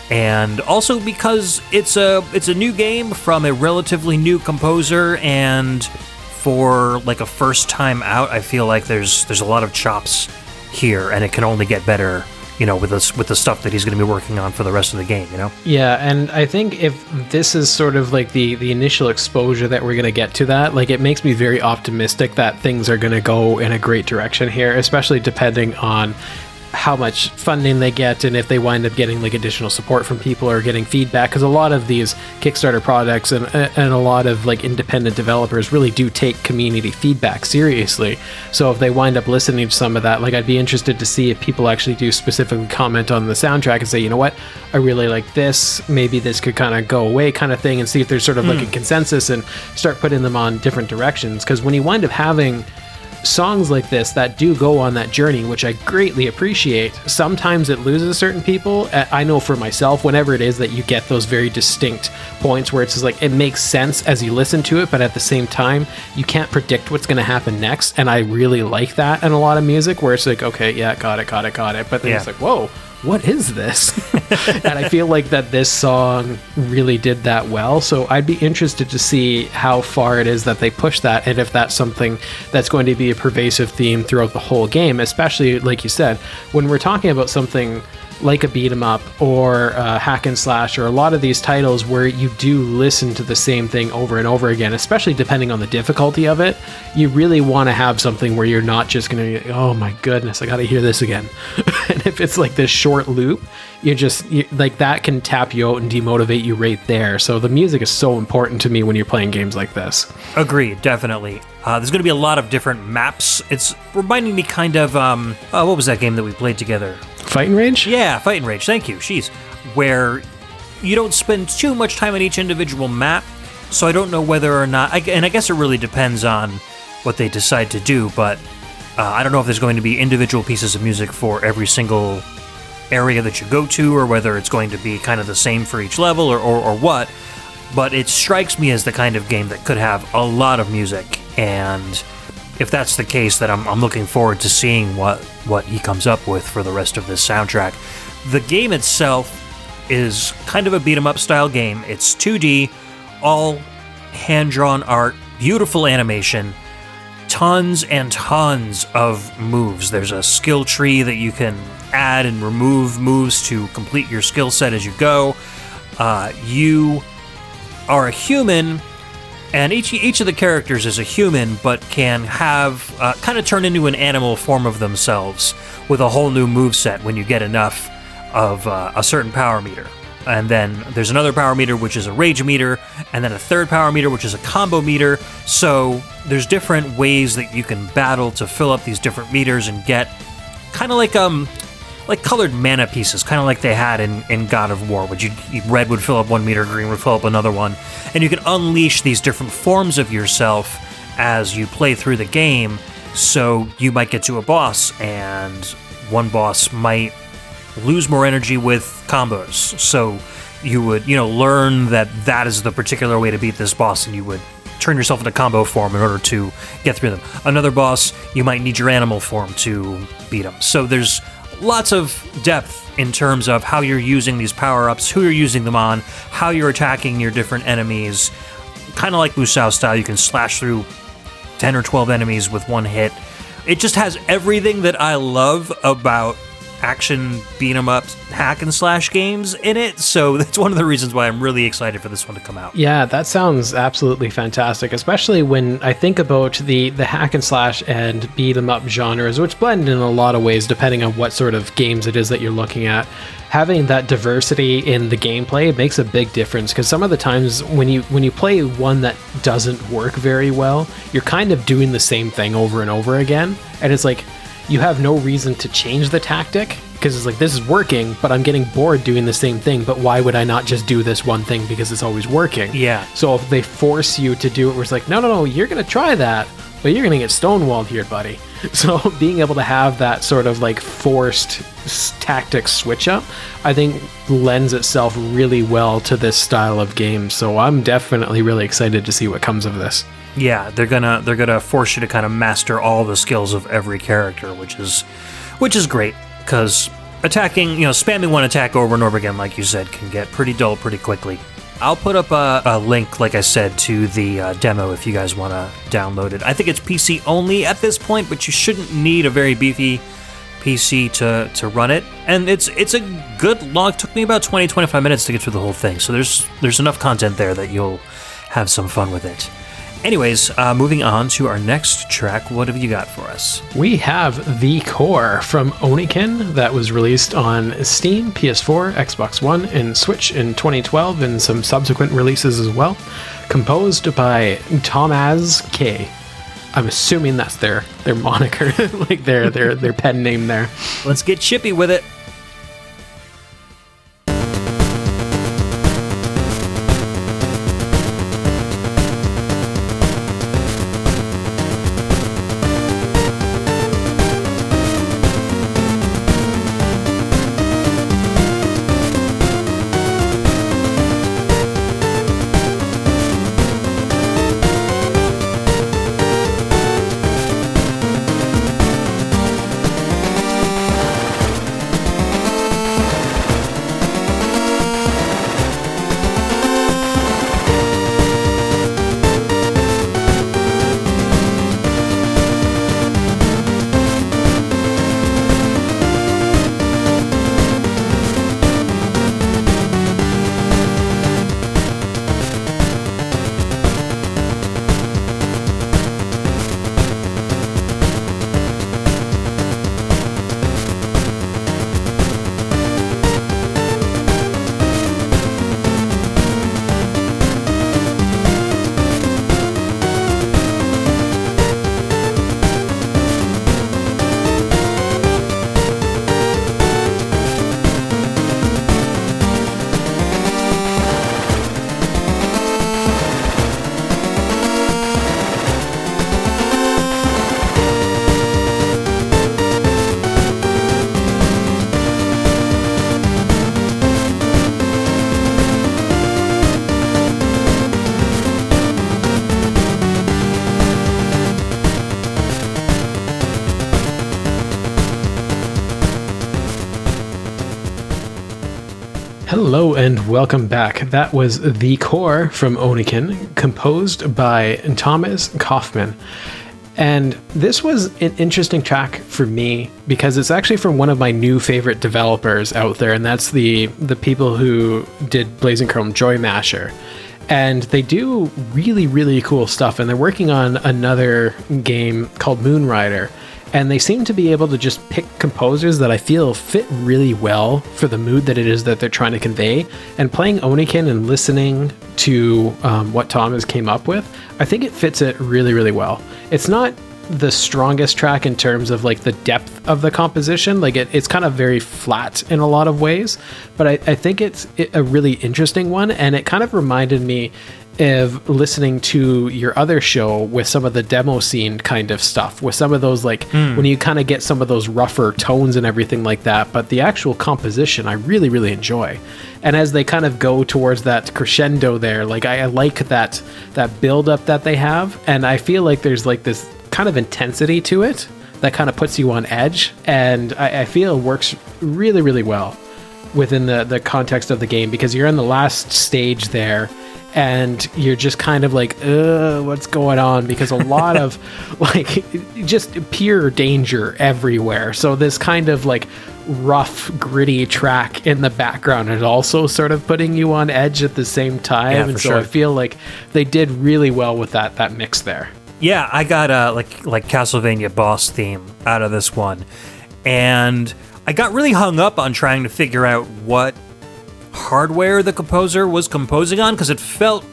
And also because it's a new game from a relatively new composer, and for a first time out, I feel like there's a lot of chops here, and it can only get better, with the stuff that he's going to be working on for the rest of the game, Yeah, and I think if this is sort of the initial exposure that we're going to get to that, it makes me very optimistic that things are going to go in a great direction here, especially depending on how much funding they get and if they wind up getting additional support from people or getting feedback, because a lot of these Kickstarter products and a lot of independent developers really do take community feedback seriously. So if they wind up listening to some of that, I'd be interested to see if people actually do specifically comment on the soundtrack and say, you know what, I really like this, maybe this could kind of go away kind of thing, and see if there's sort of a consensus and start putting them on different directions. Because when you wind up having songs like this that do go on that journey, which I greatly appreciate, sometimes it loses certain people. I know for myself, whenever it is that you get those very distinct points where it's just it makes sense as you listen to it, but at the same time you can't predict what's going to happen next, and I really like that in a lot of music where it's okay, yeah, got it, but then it's whoa, what is this? And I feel like that this song really did that well. So I'd be interested to see how far it is that they push that, and if that's something that's going to be a pervasive theme throughout the whole game, especially like you said, when we're talking about something like a beat 'em up or hack and slash, or a lot of these titles where you do listen to the same thing over and over again, especially depending on the difficulty of it, you really want to have something where you're not just going to, oh my goodness, I got to hear this again. And if it's like this short loop, like that can tap you out and demotivate you right there. So the music is so important to me when you're playing games like this. Agreed, definitely. There's going to be a lot of different maps. It's reminding me kind of, what was that game that we played together? Fighting Rage? Yeah, Fighting Rage, thank you. Jeez. Where you don't spend too much time on each individual map, so I don't know whether or not, and I guess it really depends on what they decide to do, but I don't know if there's going to be individual pieces of music for every single area that you go to, or whether it's going to be kind of the same for each level, or what, but it strikes me as the kind of game that could have a lot of music, and if that's the case, then I'm looking forward to seeing what he comes up with for the rest of this soundtrack. The game itself is kind of a beat-em-up style game. It's 2D, all hand-drawn art, beautiful animation, tons and tons of moves. There's a skill tree that you can add and remove moves to complete your skill set as you go. You are a human, and each of the characters is a human, but can have kind of turn into an animal form of themselves with a whole new moveset when you get enough of a certain power meter. And then there's another power meter, which is a rage meter, and then a third power meter, which is a combo meter. So there's different ways that you can battle to fill up these different meters and get kind of like colored mana pieces, kind of like they had in God of War, which red would fill up one meter, green would fill up another one, and you can unleash these different forms of yourself as you play through the game. So you might get to a boss, and one boss might lose more energy with combos, so you would learn that is the particular way to beat this boss, and you would turn yourself into combo form in order to get through them. Another boss, you might need your animal form to beat them. So there's lots of depth in terms of how you're using these power-ups, who you're using them on, how you're attacking your different enemies. Kind of like Musou style, you can slash through 10 or 12 enemies with one hit. It just has everything that I love about action beat-em-up hack and slash games in it, so that's one of the reasons why I'm really excited for this one to come out. Yeah, that sounds absolutely fantastic, especially when I think about the hack and slash and beat-em-up genres, which blend in a lot of ways depending on what sort of games it is that you're looking at. Having that diversity in the gameplay makes a big difference, because some of the times when you play one that doesn't work very well, you're kind of doing the same thing over and over again, and it's like you have no reason to change the tactic, because it's like, this is working, but I'm getting bored doing the same thing, but why would I not just do this one thing because it's always working? Yeah. So if they force you to do it, where it's like, no, you're going to try that, but you're going to get stonewalled here, buddy. So being able to have that sort of like forced tactic switch up, I think lends itself really well to this style of game. So I'm definitely really excited to see what comes of this. Yeah, they're gonna force you to kind of master all the skills of every character, which is great, because attacking, spamming one attack over and over again, like you said, can get pretty dull pretty quickly. I'll put up a link, like I said, to the demo if you guys want to download it. I think it's PC only at this point, but you shouldn't need a very beefy PC to run it. And it's a good log. It took me about 20-25 minutes to get through the whole thing, so there's enough content there that you'll have some fun with it. Anyways, moving on to our next track, what have you got for us? We have The Core from Oniken that was released on Steam, PS4, Xbox One, and Switch in 2012, and some subsequent releases as well. Composed by Tomaz K. I'm assuming that's their moniker, like their pen name there. Let's get chippy with it. Hello and welcome back. That was The Core from Oniken, composed by Thomas Kaufmann. And this was an interesting track for me because it's actually from one of my new favorite developers out there, and that's the people who did Blazing Chrome Joy Masher. And they do really, really cool stuff, and they're working on another game called Moonrider. And they seem to be able to just pick composers that I feel fit really well for the mood that it is that they're trying to convey. And playing Oniken and listening to what Thomas came up with, I think it fits it really, really well. It's not the strongest track in terms of like the depth of the composition. Like it's kind of very flat in a lot of ways, but I think it's a really interesting one. And it kind of reminded me of listening to your other show with some of the demo scene kind of stuff, with some of those like when you kind of get some of those rougher tones and everything like that. But the actual composition I really, really enjoy. And as they kind of go towards that crescendo there, like I like that build up that they have. And I feel like there's like this kind of intensity to it that kind of puts you on edge. And I feel it works really, really well within the context of the game, because you're in the last stage there and you're just kind of like, what's going on? Because a lot of like just pure danger everywhere. So this kind of like rough, gritty track in the background is also sort of putting you on edge at the same time. Yeah, and so sure. I feel like they did really well with that mix there. Yeah, I got like Castlevania boss theme out of this one. And I got really hung up on trying to figure out what hardware the composer was composing on, because it felt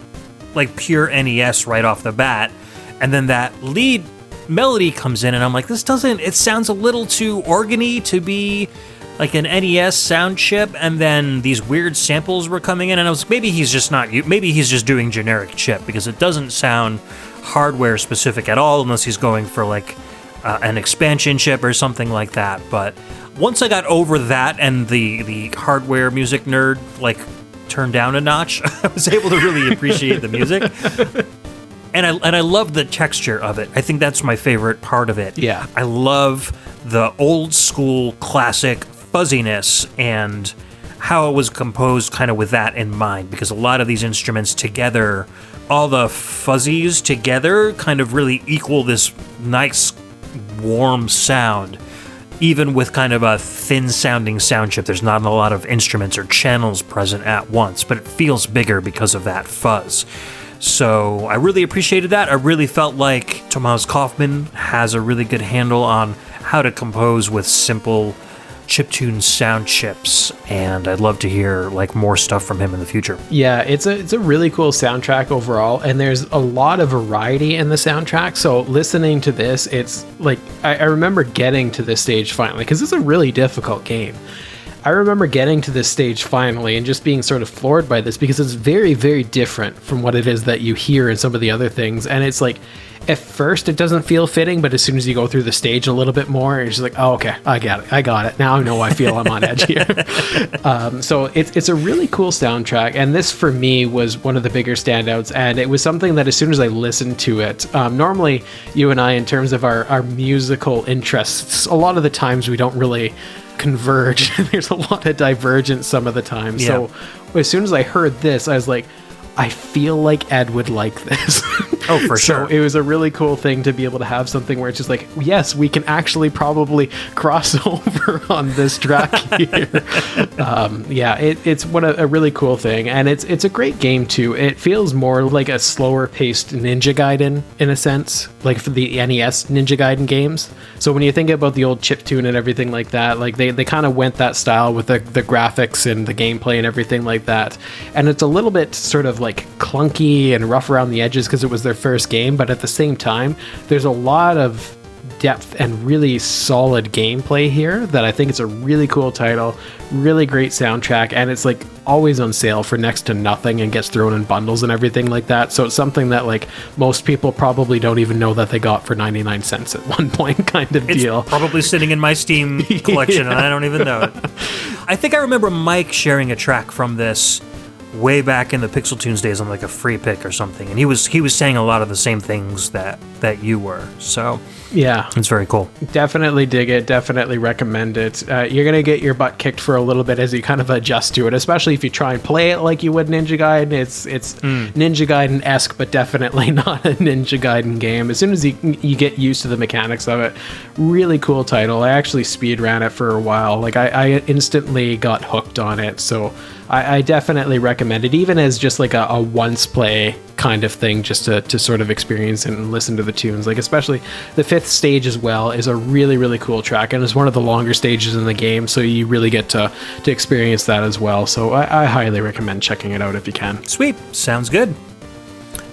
like pure NES right off the bat. And then that lead melody comes in and I'm like, it sounds a little too organy to be like an NES sound chip. And then these weird samples were coming in and I was like, maybe he's just doing generic chip, because it doesn't sound hardware specific at all unless he's going for like an expansion chip or something like that. But once I got over that and the hardware music nerd like turned down a notch, I was able to really appreciate the music. And I love the texture of it. I think that's my favorite part of it. Yeah. I love the old school classic fuzziness and how it was composed kind of with that in mind, because a lot of these instruments together, all the fuzzies together kind of really equal this nice warm sound. Even with kind of a thin-sounding sound chip, there's not a lot of instruments or channels present at once, but it feels bigger because of that fuzz. So I really appreciated that. I really felt like Thomas Kaufmann has a really good handle on how to compose with simple chiptune sound chips, and I'd love to hear like more stuff from him in the future. Yeah, it's a really cool soundtrack overall, and there's a lot of variety in the soundtrack. So listening to this, it's like I remember getting to this stage finally, because it's a really difficult game. I remember getting to this stage finally and just being sort of floored by this, because it's very, very different from what it is that you hear in some of the other things. And it's like, at first it doesn't feel fitting, but as soon as you go through the stage a little bit more, it's just like, oh, okay, I got it. Now I know I feel I'm on edge here. So it's a really cool soundtrack. And this for me was one of the bigger standouts. And it was something that as soon as I listened to it, normally you and I, in terms of our musical interests, a lot of the times we don't really converge. There's a lot of divergence some of the time. Yeah. So as soon as I heard this, I was like, I feel like Ed would like this. Oh, for sure. So it was a really cool thing to be able to have something where it's just like, yes, we can actually probably cross over on this track here. It's what a really cool thing. And it's a great game too. It feels more like a slower paced Ninja Gaiden in a sense, like for the NES Ninja Gaiden games. So when you think about the old chiptune and everything like that, like they kind of went that style with the graphics and the gameplay and everything like that. And it's a little bit sort of like clunky and rough around the edges because it was their first game, but at the same time, there's a lot of depth and really solid gameplay here that I think it's a really cool title, really great soundtrack, and it's like always on sale for next to nothing and gets thrown in bundles and everything like that. So it's something that like most people probably don't even know that they got for 99 cents at one point kind of deal. It's probably sitting in my Steam collection and I don't even know it. I think I remember Mike sharing a track from this way back in the Pixel Tunes days on like a free pick or something, and he was saying a lot of the same things that you were. So yeah, it's very cool. Definitely dig it. Definitely recommend it. You're gonna get your butt kicked for a little bit as you kind of adjust to it, especially if you try and play it like you would Ninja Gaiden. It's Ninja Gaiden-esque, but definitely not a Ninja Gaiden game. As soon as you get used to the mechanics of it, really cool title. I actually speed ran it for a while. Like I instantly got hooked on it. So I definitely recommend it, even as just like a once play kind of thing, just to sort of experience and listen to the tunes. Like especially the 5th stage as well is a really, really cool track, and it's one of the longer stages in the game, so you really get to experience that as well. So I highly recommend checking it out if you can. Sweet. Sounds good.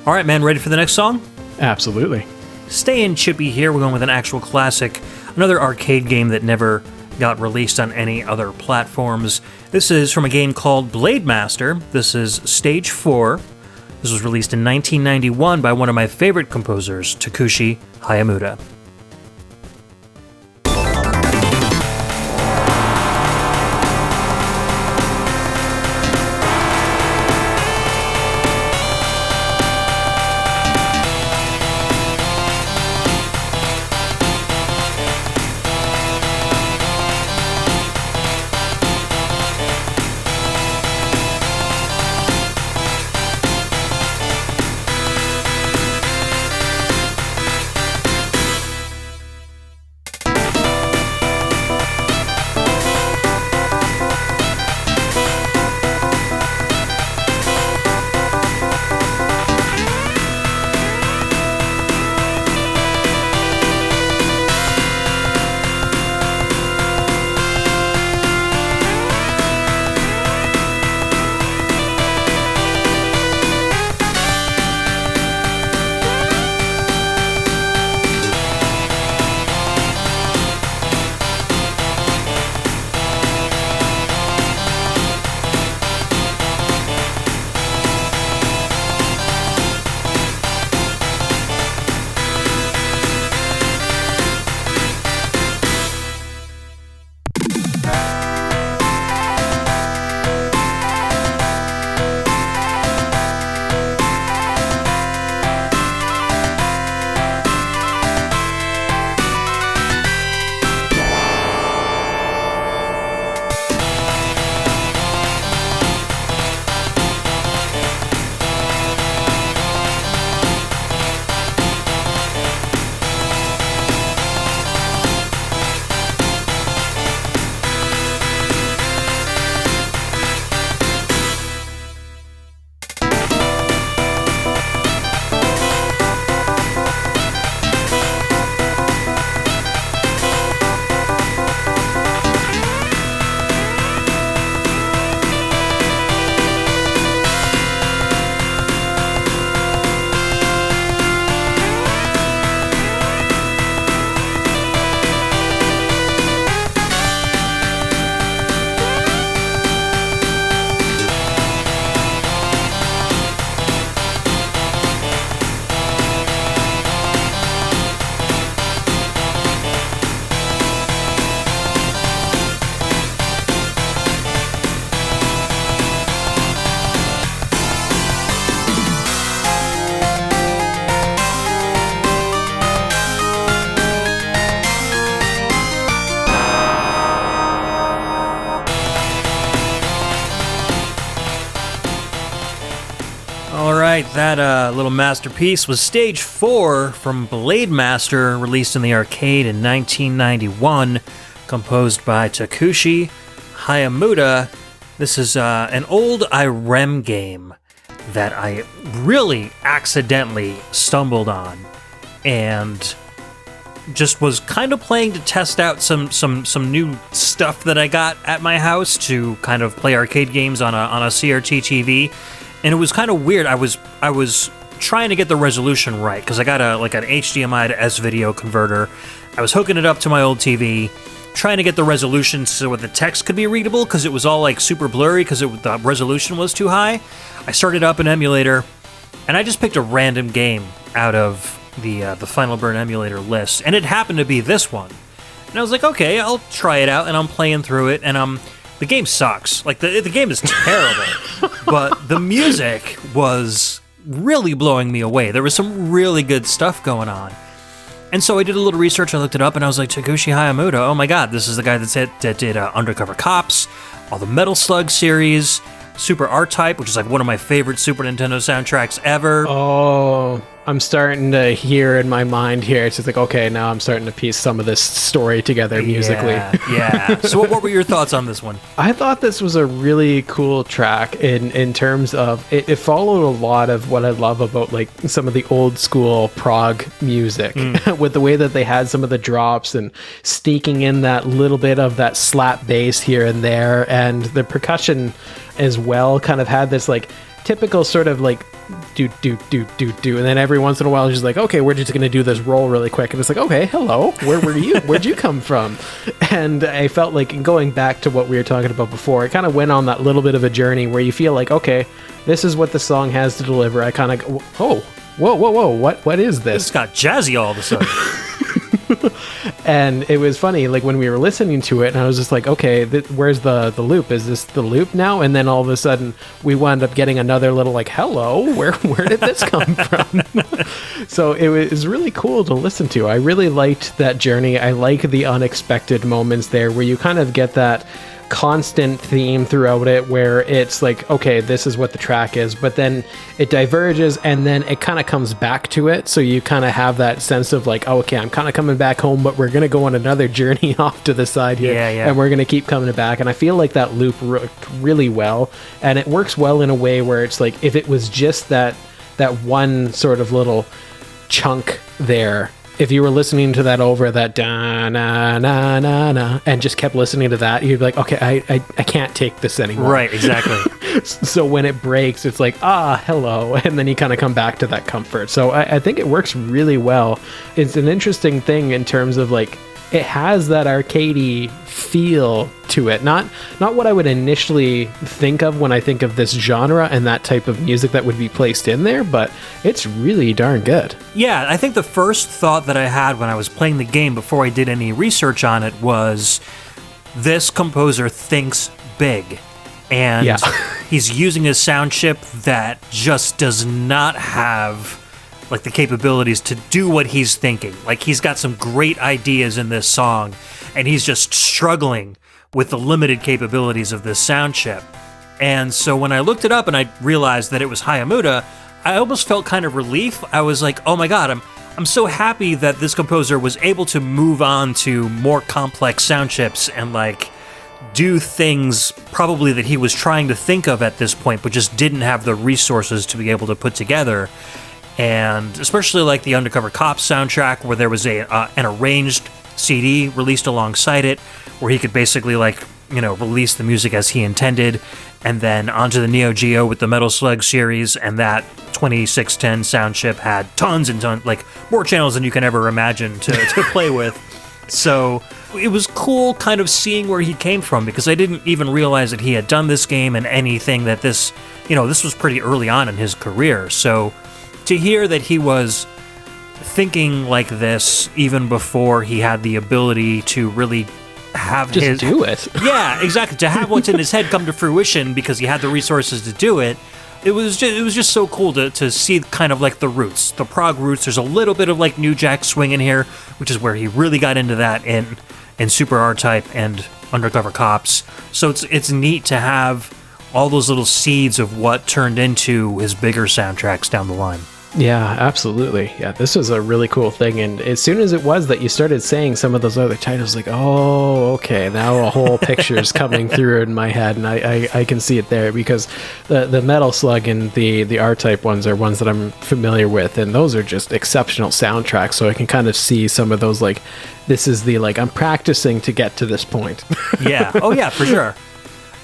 All right, man, ready for the next song? Absolutely. Staying chippy here, we're going with an actual classic, another arcade game that never got released on any other platforms. This is from a game called Blade Master. This is Stage 4. This was released in 1991 by one of my favorite composers, Takeuchi Hayamura. That little masterpiece was Stage 4 from Blade Master, released in the arcade in 1991, composed by Takeuchi Hayamura. This is an old IREM game that I really accidentally stumbled on, and just was kind of playing to test out some new stuff that I got at my house to kind of play arcade games on a CRT TV. And it was kind of weird. I was trying to get the resolution right because I got an HDMI to S video converter. I was hooking it up to my old TV, trying to get the resolution so the text could be readable because it was all like super blurry because the resolution was too high. I started up an emulator, and I just picked a random game out of the Final Burn emulator list, and it happened to be this one. And I was like, okay, I'll try it out, and I'm playing through it, and I'm the game sucks. Like, the game is terrible. But the music was really blowing me away. There was some really good stuff going on. And so I did a little research, I looked it up, and I was like, Takeuchi Hayamura, oh my god, this is the guy that did Undercover Cops, all the Metal Slug series, Super R-Type, which is like one of my favorite Super Nintendo soundtracks ever. Oh, I'm starting to hear in my mind here. It's just like, okay, now I'm starting to piece some of this story together musically. Yeah. So what were your thoughts on this one? I thought this was a really cool track in terms of it followed a lot of what I love about like some of the old school prog music with the way that they had some of the drops and sneaking in that little bit of that slap bass here and there, and the percussion as well kind of had this like typical sort of like do, and then every once in a while she's like, okay, we're just gonna do this roll really quick, and it's like, okay, hello, where were you? Where'd you come from? And I felt like, going back to what we were talking about before, it kind of went on that little bit of a journey where you feel like, okay, this is what the song has to deliver. I kind of go, oh, whoa, what is this? It's got jazzy all of a sudden. And it was funny, like when we were listening to it, and I was just like, okay, where's the loop? Is this the loop now? And then all of a sudden we wound up getting another little like, hello, where did this come from? So it was really cool to listen to. I really liked that journey. I like the unexpected moments there where you kind of get that constant theme throughout it where it's like, okay, this is what the track is, but then it diverges and then it kind of comes back to it, so you kind of have that sense of like, oh, okay, I'm kind of coming back home, but we're gonna go on another journey off to the side here, and we're gonna keep coming back. And I feel like that loop worked really well, and it works well in a way where it's like, if it was just that one sort of little chunk there, if you were listening to that over that da na na na na and just kept listening to that, you'd be like, okay, I can't take this anymore. Right, exactly. So when it breaks, it's like, hello, and then you kind of come back to that comfort. So I think it works really well. It's an interesting thing in terms of like, it has that arcadey feel to it. Not what I would initially think of when I think of this genre and that type of music that would be placed in there, but it's really darn good. Yeah, I think the first thought that I had when I was playing the game before I did any research on it was, this composer thinks big. And he's using a sound chip that just does not have like the capabilities to do what he's thinking. Like, he's got some great ideas in this song, and he's just struggling with the limited capabilities of this sound chip. And so when I looked it up and I realized that it was Hayamura, I almost felt kind of relief. I was like, oh my god, I'm so happy that this composer was able to move on to more complex sound chips and like do things probably that he was trying to think of at this point, but just didn't have the resources to be able to put together. And especially like the Undercover Cops soundtrack, where there was an arranged CD released alongside it, where he could basically like, release the music as he intended, and then onto the Neo Geo with the Metal Slug series, and that 2610 sound chip had tons and tons, like more channels than you can ever imagine to play with. So it was cool kind of seeing where he came from, because I didn't even realize that he had done this game and anything that this was pretty early on in his career. So to hear that he was thinking like this even before he had the ability to really have just do it. Yeah, exactly. To have what's in his head come to fruition because he had the resources to do it. It was just so cool to see kind of like the roots, the prog roots. There's a little bit of like New Jack Swing in here, which is where he really got into that in Super R-Type and Undercover Cops. So it's neat to have all those little seeds of what turned into his bigger soundtracks down the line. Yeah, absolutely. Yeah, this was a really cool thing. And as soon as it was that you started saying some of those other titles, like, oh, okay, now a whole picture's coming through in my head, and I can see it there, because the Metal Slug and the R-Type ones are ones that I'm familiar with, and those are just exceptional soundtracks, so I can kind of see some of those, like, this is the, like, I'm practicing to get to this point. Yeah. Oh, yeah, for sure.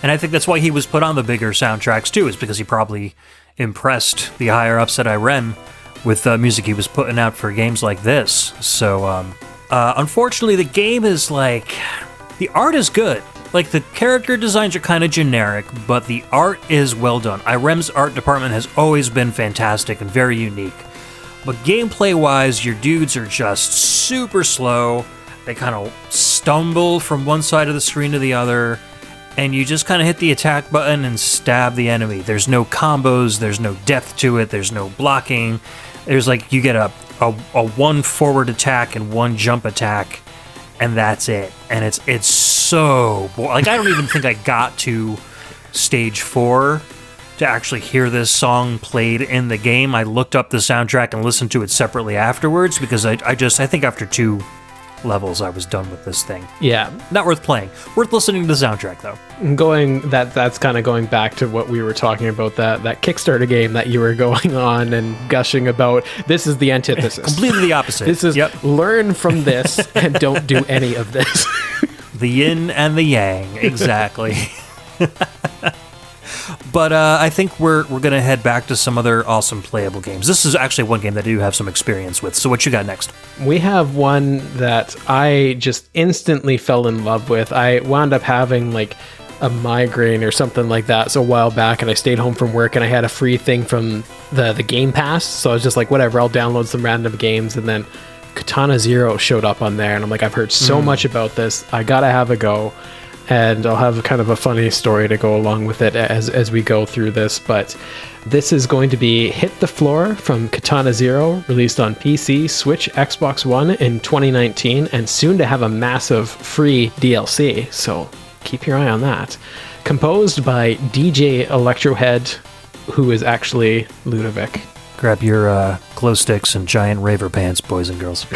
And I think that's why he was put on the bigger soundtracks, too, is because he probably impressed the higher-ups at Irem with the music he was putting out for games like this. So, unfortunately, the game is like... The art is good. Like, the character designs are kind of generic, but the art is well done. Irem's art department has always been fantastic and very unique. But gameplay-wise, your dudes are just super slow. They kind of stumble from one side of the screen to the other. and you just kind of hit the attack button and stab the enemy. There's no combos, there's no depth to it, there's no blocking. There's like, you get a one forward attack and one jump attack, and that's it. And it's so like, I don't even think I got to stage 4 to actually hear this song played in the game. I looked up the soundtrack and listened to it separately afterwards, because I think after 2 levels I was done with this thing. Yeah. Not worth playing. Worth listening to the soundtrack though. That's kind of going back to what we were talking about, that Kickstarter game that you were going on and gushing about. This is the antithesis. Completely the opposite. This is learn from this and don't do any of this. The yin and the yang, exactly. But I think we're going to head back to some other awesome playable games. This is actually one game that I do have some experience with. So what you got next? We have one that I just instantly fell in love with. I wound up having like a migraine or something like that so a while back, and I stayed home from work and I had a free thing from the Game Pass. So I was just like, whatever, I'll download some random games. And then Katana Zero showed up on there, and I'm like, I've heard so much about this. I got to have a go. And I'll have kind of a funny story to go along with it as we go through this. But this is going to be Hit the Floor from Katana Zero, released on PC, Switch, Xbox One in 2019, and soon to have a massive free DLC. So keep your eye on that. Composed by DJ Electrohead, who is actually Ludovic. Grab your glow sticks and giant raver pants, boys and girls.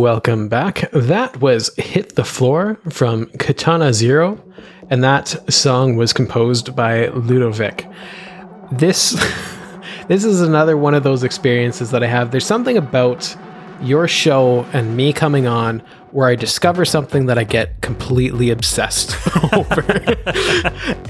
Welcome back. That was Hit the Floor from Katana Zero, and that song was composed by Ludovic. This is another one of those experiences that I have. There's something about your show and me coming on where I discover something that I get completely obsessed over.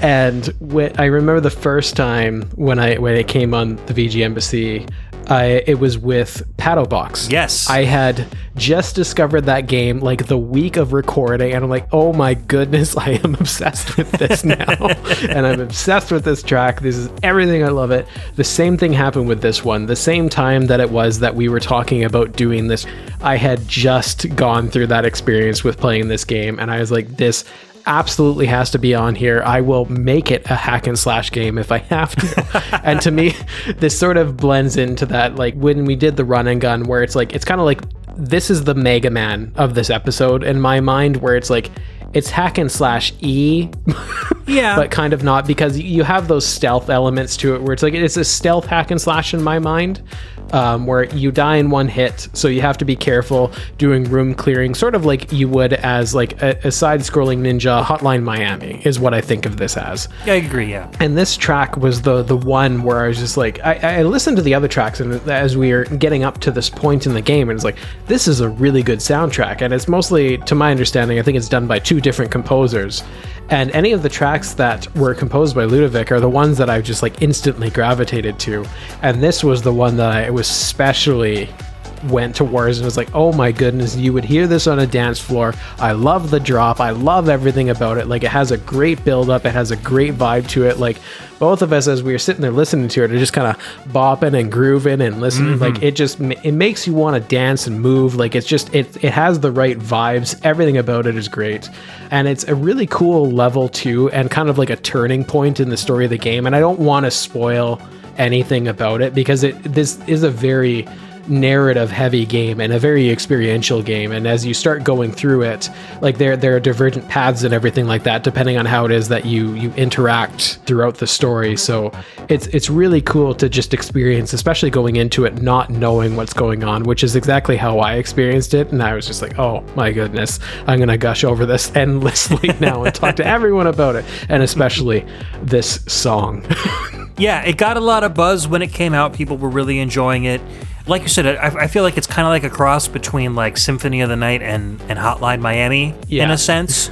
And I remember the first time when I came on the VGMbassy, it was with Paddle Box. Yes. I had just discovered that game like the week of recording, and I'm like, oh my goodness, I am obsessed with this now. And I'm obsessed with this track. This is everything. I love it. The same thing happened with this one. The same time that it was that we were talking about doing this, I had just gone through that experience with playing this game, and I was like, this absolutely has to be on here. I will make it a hack and slash game if I have to. And to me, this sort of blends into that, like when we did the run and gun, where it's like, it's kind of like, this is the Mega Man of this episode in my mind, where it's like, it's hack and slash E, yeah, but kind of not, because you have those stealth elements to it where it's like, it's a stealth hack and slash in my mind, where you die in one hit, so you have to be careful doing room clearing, sort of like you would as like a side-scrolling ninja Hotline Miami is what I think of this as. Yeah, I agree, yeah. And this track was the one where I was just like, I listened to the other tracks, and as we were getting up to this point in the game, and it's like, this is a really good soundtrack, and it's mostly, to my understanding, I think it's done by two different composers, and any of the tracks that were composed by Ludovic are the ones that I just like instantly gravitated to, and this was the one that I was especially went towards and was like, oh my goodness, you would hear this on a dance floor. I love the drop. I love everything about it. Like, it has a great build up. It has a great vibe to it. Like, both of us, as we were sitting there listening to it, are just kind of bopping and grooving and listening. Like, it makes you want to dance and move. Like, it's just, it has the right vibes. Everything about it is great. And it's a really cool level too, and kind of like a turning point in the story of the game. And I don't want to spoil anything about it, because this is a very narrative heavy game and a very experiential game, and as you start going through it, like there are divergent paths and everything like that, depending on how it is that you interact throughout the story. So it's really cool to just experience, especially going into it not knowing what's going on, which is exactly how I experienced it. And I was just like, oh my goodness, I'm gonna gush over this endlessly now and talk to everyone about it, and especially this song. Yeah, it got a lot of buzz when it came out. People were really enjoying it. Like you said, I feel like it's kind of like a cross between like Symphony of the Night and Hotline Miami, in a sense.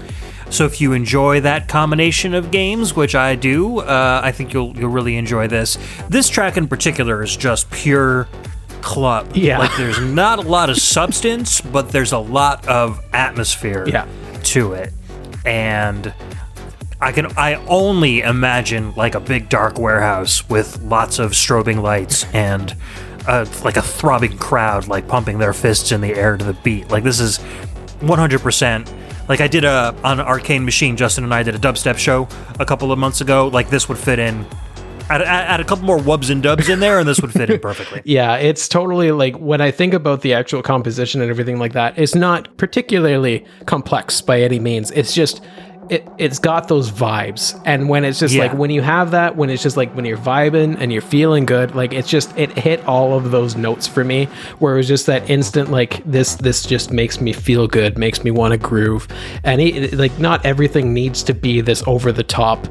So if you enjoy that combination of games, which I do, I think you'll really enjoy this. This track in particular is just pure club. Yeah. Like, there's not a lot of substance, but there's a lot of atmosphere to it. And I only imagine like a big dark warehouse with lots of strobing lights and like a throbbing crowd like pumping their fists in the air to the beat. Like, this is 100%. Like, I did on Arcane Machine, Justin and I did a dubstep show a couple of months ago. Like, this would fit in. Add a couple more wubs and dubs in there, and this would fit in perfectly. Yeah, it's totally like, when I think about the actual composition and everything like that, it's not particularly complex by any means. It's just, it's got those vibes, and when it's just like, when you have that, when it's just like, when you're vibing and you're feeling good, like, it's just, it hit all of those notes for me, where it was just that instant, like, this just makes me feel good, makes me want to groove. And like, not everything needs to be this over the top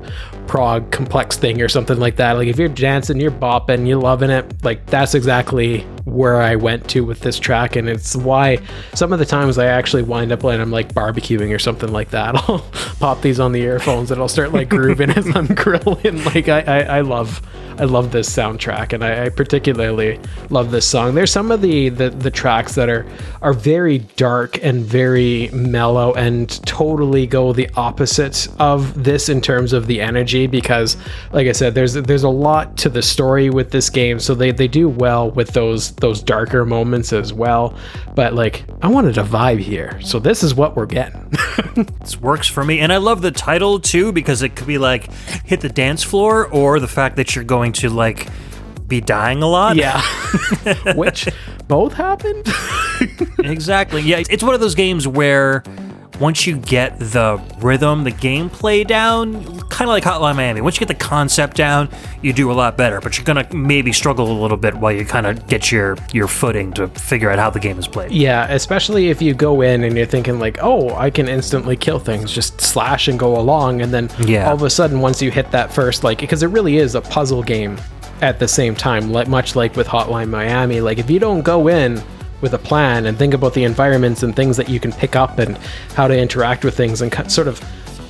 prog complex thing or something like that. Like, if you're dancing, you're bopping, you're loving it, like, that's exactly where I went to with this track. And it's why some of the times I actually wind up when I'm like barbecuing or something like that, I'll pop these on the earphones and I'll start like grooving as I'm grilling. Like, I love this soundtrack, and I particularly love this song. There's some of the tracks that are very dark and very mellow and totally go the opposite of this in terms of the energy, because like I said, there's a lot to the story with this game, so they do well with those darker moments as well. But like, I wanted a vibe here, so this is what we're getting. This works for me, and I love the title too, because it could be like Hit the Dance Floor, or the fact that you're going to like be dying a lot. Yeah. Which both happened. Exactly. Yeah, it's one of those games where once you get the rhythm, the gameplay down, kind of like Hotline Miami, once you get the concept down, you do a lot better, but you're going to maybe struggle a little bit while you kind of get your footing to figure out how the game is played. Yeah, especially if you go in and you're thinking like, oh, I can instantly kill things, just slash and go along, and then all of a sudden, once you hit that first, like, because it really is a puzzle game at the same time, like much like with Hotline Miami, like if you don't go in with a plan and think about the environments and things that you can pick up and how to interact with things and sort of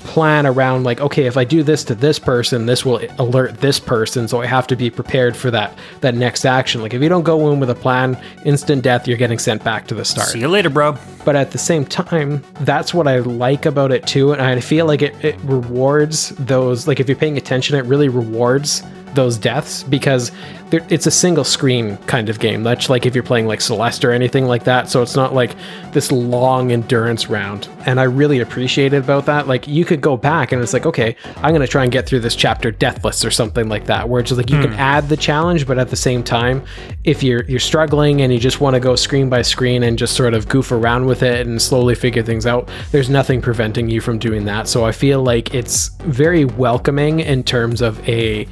plan around like, okay, if I do this to this person, this will alert this person, so I have to be prepared for that next action. Like if you don't go in with a plan, instant death, you're getting sent back to the start. See you later, bro. But at the same time, that's what I like about it too, and I feel like it rewards those, like if you're paying attention, it really rewards those deaths, because it's a single screen kind of game. That's like if you're playing like Celeste or anything like that, so it's not like this long endurance round, and I really appreciate it about that. Like you could go back and it's like, okay, I'm going to try and get through this chapter deathless or something like that, where it's just like you can add the challenge, but at the same time, if you're struggling and you just want to go screen by screen and just sort of goof around with it and slowly figure things out, there's nothing preventing you from doing that. So I feel like it's very welcoming in terms of a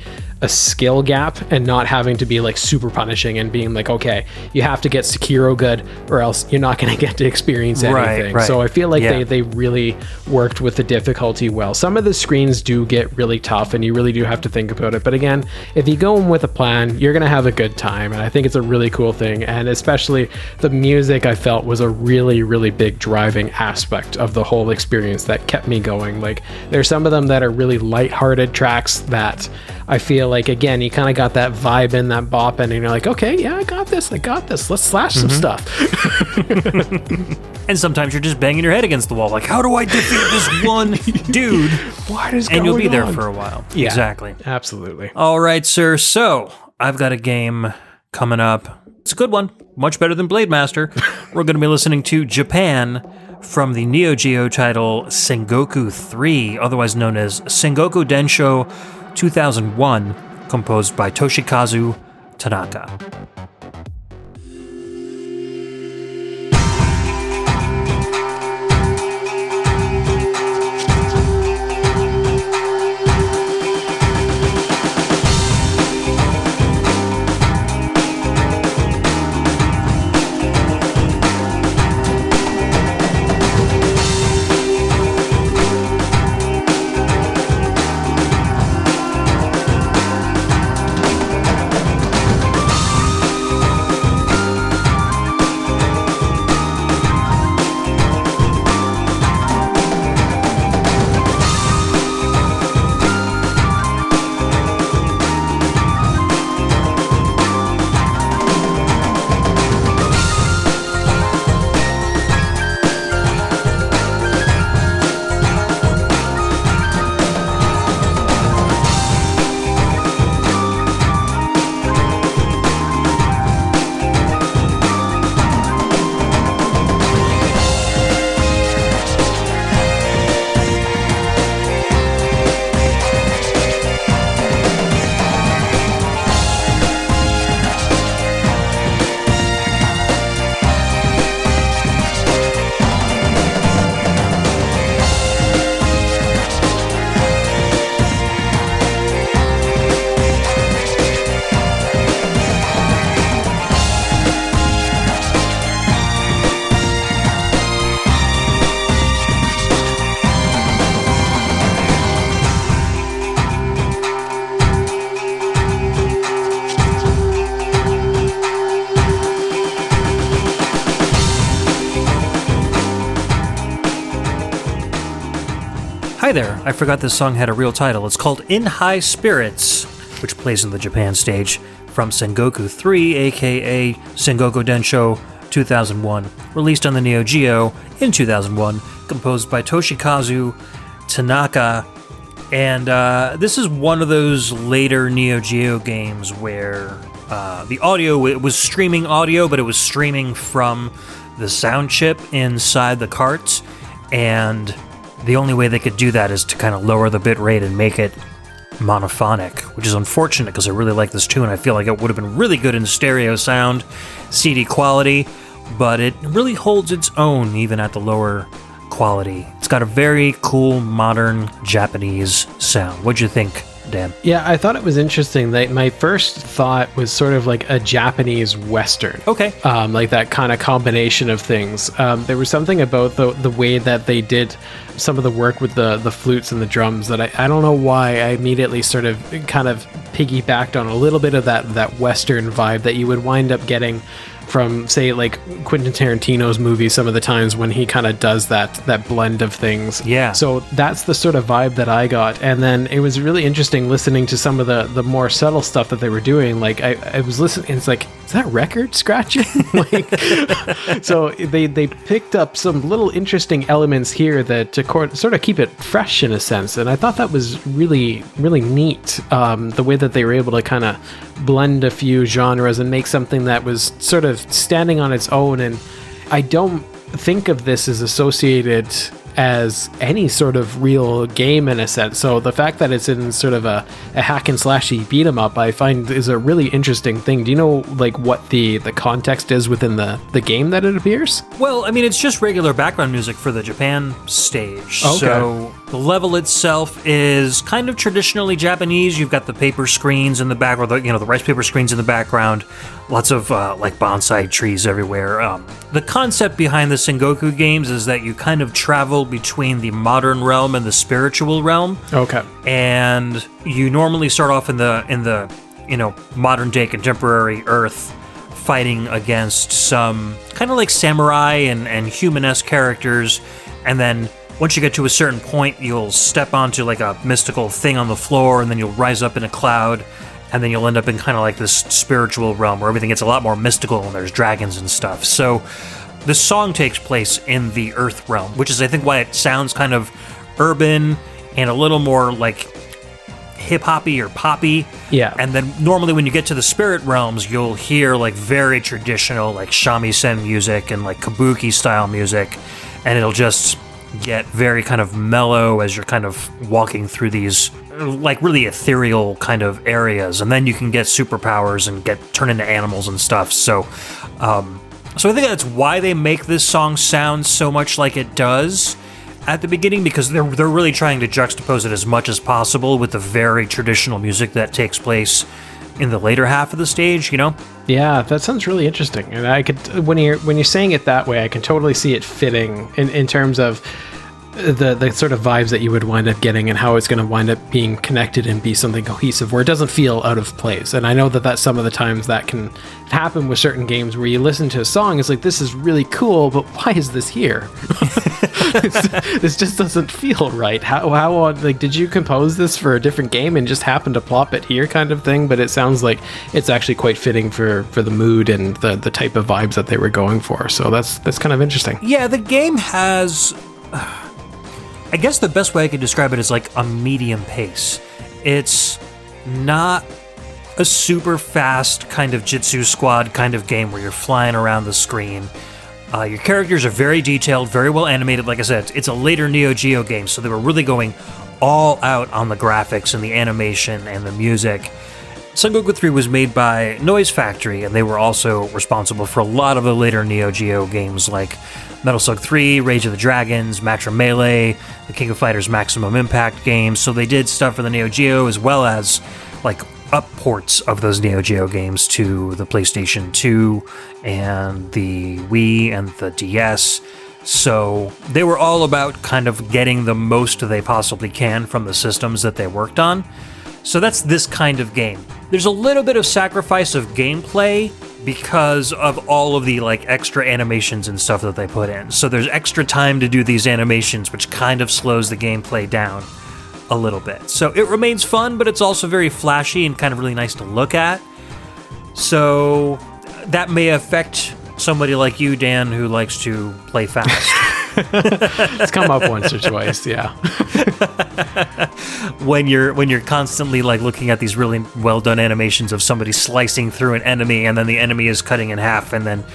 skill gap, and not having to be like super punishing and being like, okay, you have to get Sekiro good or else you're not going to get to experience anything. Right. So I feel like they really worked with the difficulty well. Some of the screens do get really tough and you really do have to think about it, but again, if you go in with a plan, you're going to have a good time, and I think it's a really cool thing. And especially the music, I felt was a really, really big driving aspect of the whole experience that kept me going. Like there's some of them that are really lighthearted tracks that I feel like, again, you kind of got that vibe in, that bop, and you're like, okay, yeah, I got this, let's slash some stuff. And sometimes you're just banging your head against the wall, like, how do I defeat this one dude? What is and going you'll be there on? for a while. Yeah, exactly. Absolutely. All right, sir, so I've got a game coming up. It's a good one, much better than Blade Master. We're going to be listening to Japan from the Neo Geo title Sengoku 3, otherwise known as Sengoku Densho 2001, composed by Toshikazu Tanaka. Hi there, I forgot this song had a real title. It's called In High Spirits, which plays in the Japan stage from Sengoku 3, aka Sengoku Densho 2001, released on the Neo Geo in 2001, composed by Toshikazu Tanaka. And this is one of those later Neo Geo games where the audio, it was streaming audio, but it was streaming from the sound chip inside the carts, and the only way they could do that is to kind of lower the bit rate and make it monophonic, which is unfortunate because I really like this tune. I feel like it would have been really good in stereo sound, CD quality, but it really holds its own even at the lower quality. It's got a very cool, modern Japanese sound. What'd you think, Dan? Yeah, I thought it was interesting. That my first thought was sort of like a Japanese Western. Okay. Like that kind of combination of things. There was something about the way that they did some of the work with the flutes and the drums that I don't know why I immediately sort of kind of piggybacked on a little bit of that Western vibe that you would wind up getting from, say, like Quentin Tarantino's movies some of the times when he kind of does that blend of things. Yeah. So that's the sort of vibe that I got. And then it was really interesting listening to some of the more subtle stuff that they were doing. Like I was listening, and it's like, is that record scratching? Like, so they picked up some little interesting elements here that to sort of keep it fresh in a sense. And I thought that was really, really neat. The way that they were able to kind of blend a few genres and make something that was sort of standing on its own. And I don't think of this as associated as any sort of real game in a sense. So the fact that it's in sort of a hack and slashy beat 'em up, I find is a really interesting thing. Do you know like what the context is within the game that it appears? Well, I mean, it's just regular background music for the Japan stage. Okay. So the level itself is kind of traditionally Japanese. You've got the paper screens in the back, or the rice paper screens in the background. Lots of like bonsai trees everywhere. The concept behind the Sengoku games is that you kind of travel between the modern realm and the spiritual realm. Okay. And you normally start off in the modern day contemporary Earth, fighting against some kind of like samurai and human-esque characters, and then once you get to a certain point, you'll step onto like a mystical thing on the floor, and then you'll rise up in a cloud, and then you'll end up in kind of like this spiritual realm where everything gets a lot more mystical and there's dragons and stuff. So the song takes place in the Earth realm, which is I think why it sounds kind of urban and a little more like hip-hoppy or poppy. Yeah. And then normally when you get to the spirit realms, you'll hear like very traditional like shamisen music and like kabuki style music, and it'll just get very kind of mellow as you're kind of walking through these like really ethereal kind of areas, and then you can get superpowers and turn into animals and stuff. So I think that's why they make this song sound so much like it does at the beginning, because they're really trying to juxtapose it as much as possible with the very traditional music that takes place in the later half of the stage, Yeah, that sounds really interesting. And I could, when you're saying it that way, I can totally see it fitting in terms of the sort of vibes that you would wind up getting and how it's going to wind up being connected and be something cohesive where it doesn't feel out of place. And I know that that's some of the times that can happen with certain games where you listen to a song, it's like, this is really cool, but why is this here? This just doesn't feel right. How like, did you compose this for a different game and just happen to plop it here kind of thing? But it sounds like it's actually quite fitting for the mood and the type of vibes that they were going for. So that's kind of interesting. Yeah, the game has, I guess the best way I could describe it is like a medium pace. It's not a super fast kind of Jitsu Squad kind of game where you're flying around the screen. Your characters are very detailed, very well animated. Like I said, it's a later Neo Geo game, so they were really going all out on the graphics and the animation and the music. Sengoku 3 was made by Noise Factory, and they were also responsible for a lot of the later Neo Geo games like Metal Slug 3, Rage of the Dragons, Matra Melee, the King of Fighters Maximum Impact games. So they did stuff for the Neo Geo as well as like up ports of those Neo Geo games to the PlayStation 2 and the Wii and the DS. So they were all about kind of getting the most they possibly can from the systems that they worked on. So that's this kind of game. There's a little bit of sacrifice of gameplay because of all of the like extra animations and stuff that they put in. So there's extra time to do these animations, which kind of slows the gameplay down a little bit. So it remains fun, but it's also very flashy and kind of really nice to look at. So that may affect somebody like you, Dan, who likes to play fast. It's come up once or twice, yeah. when you're constantly like looking at these really well done animations of somebody slicing through an enemy, and then the enemy is cutting in half, and then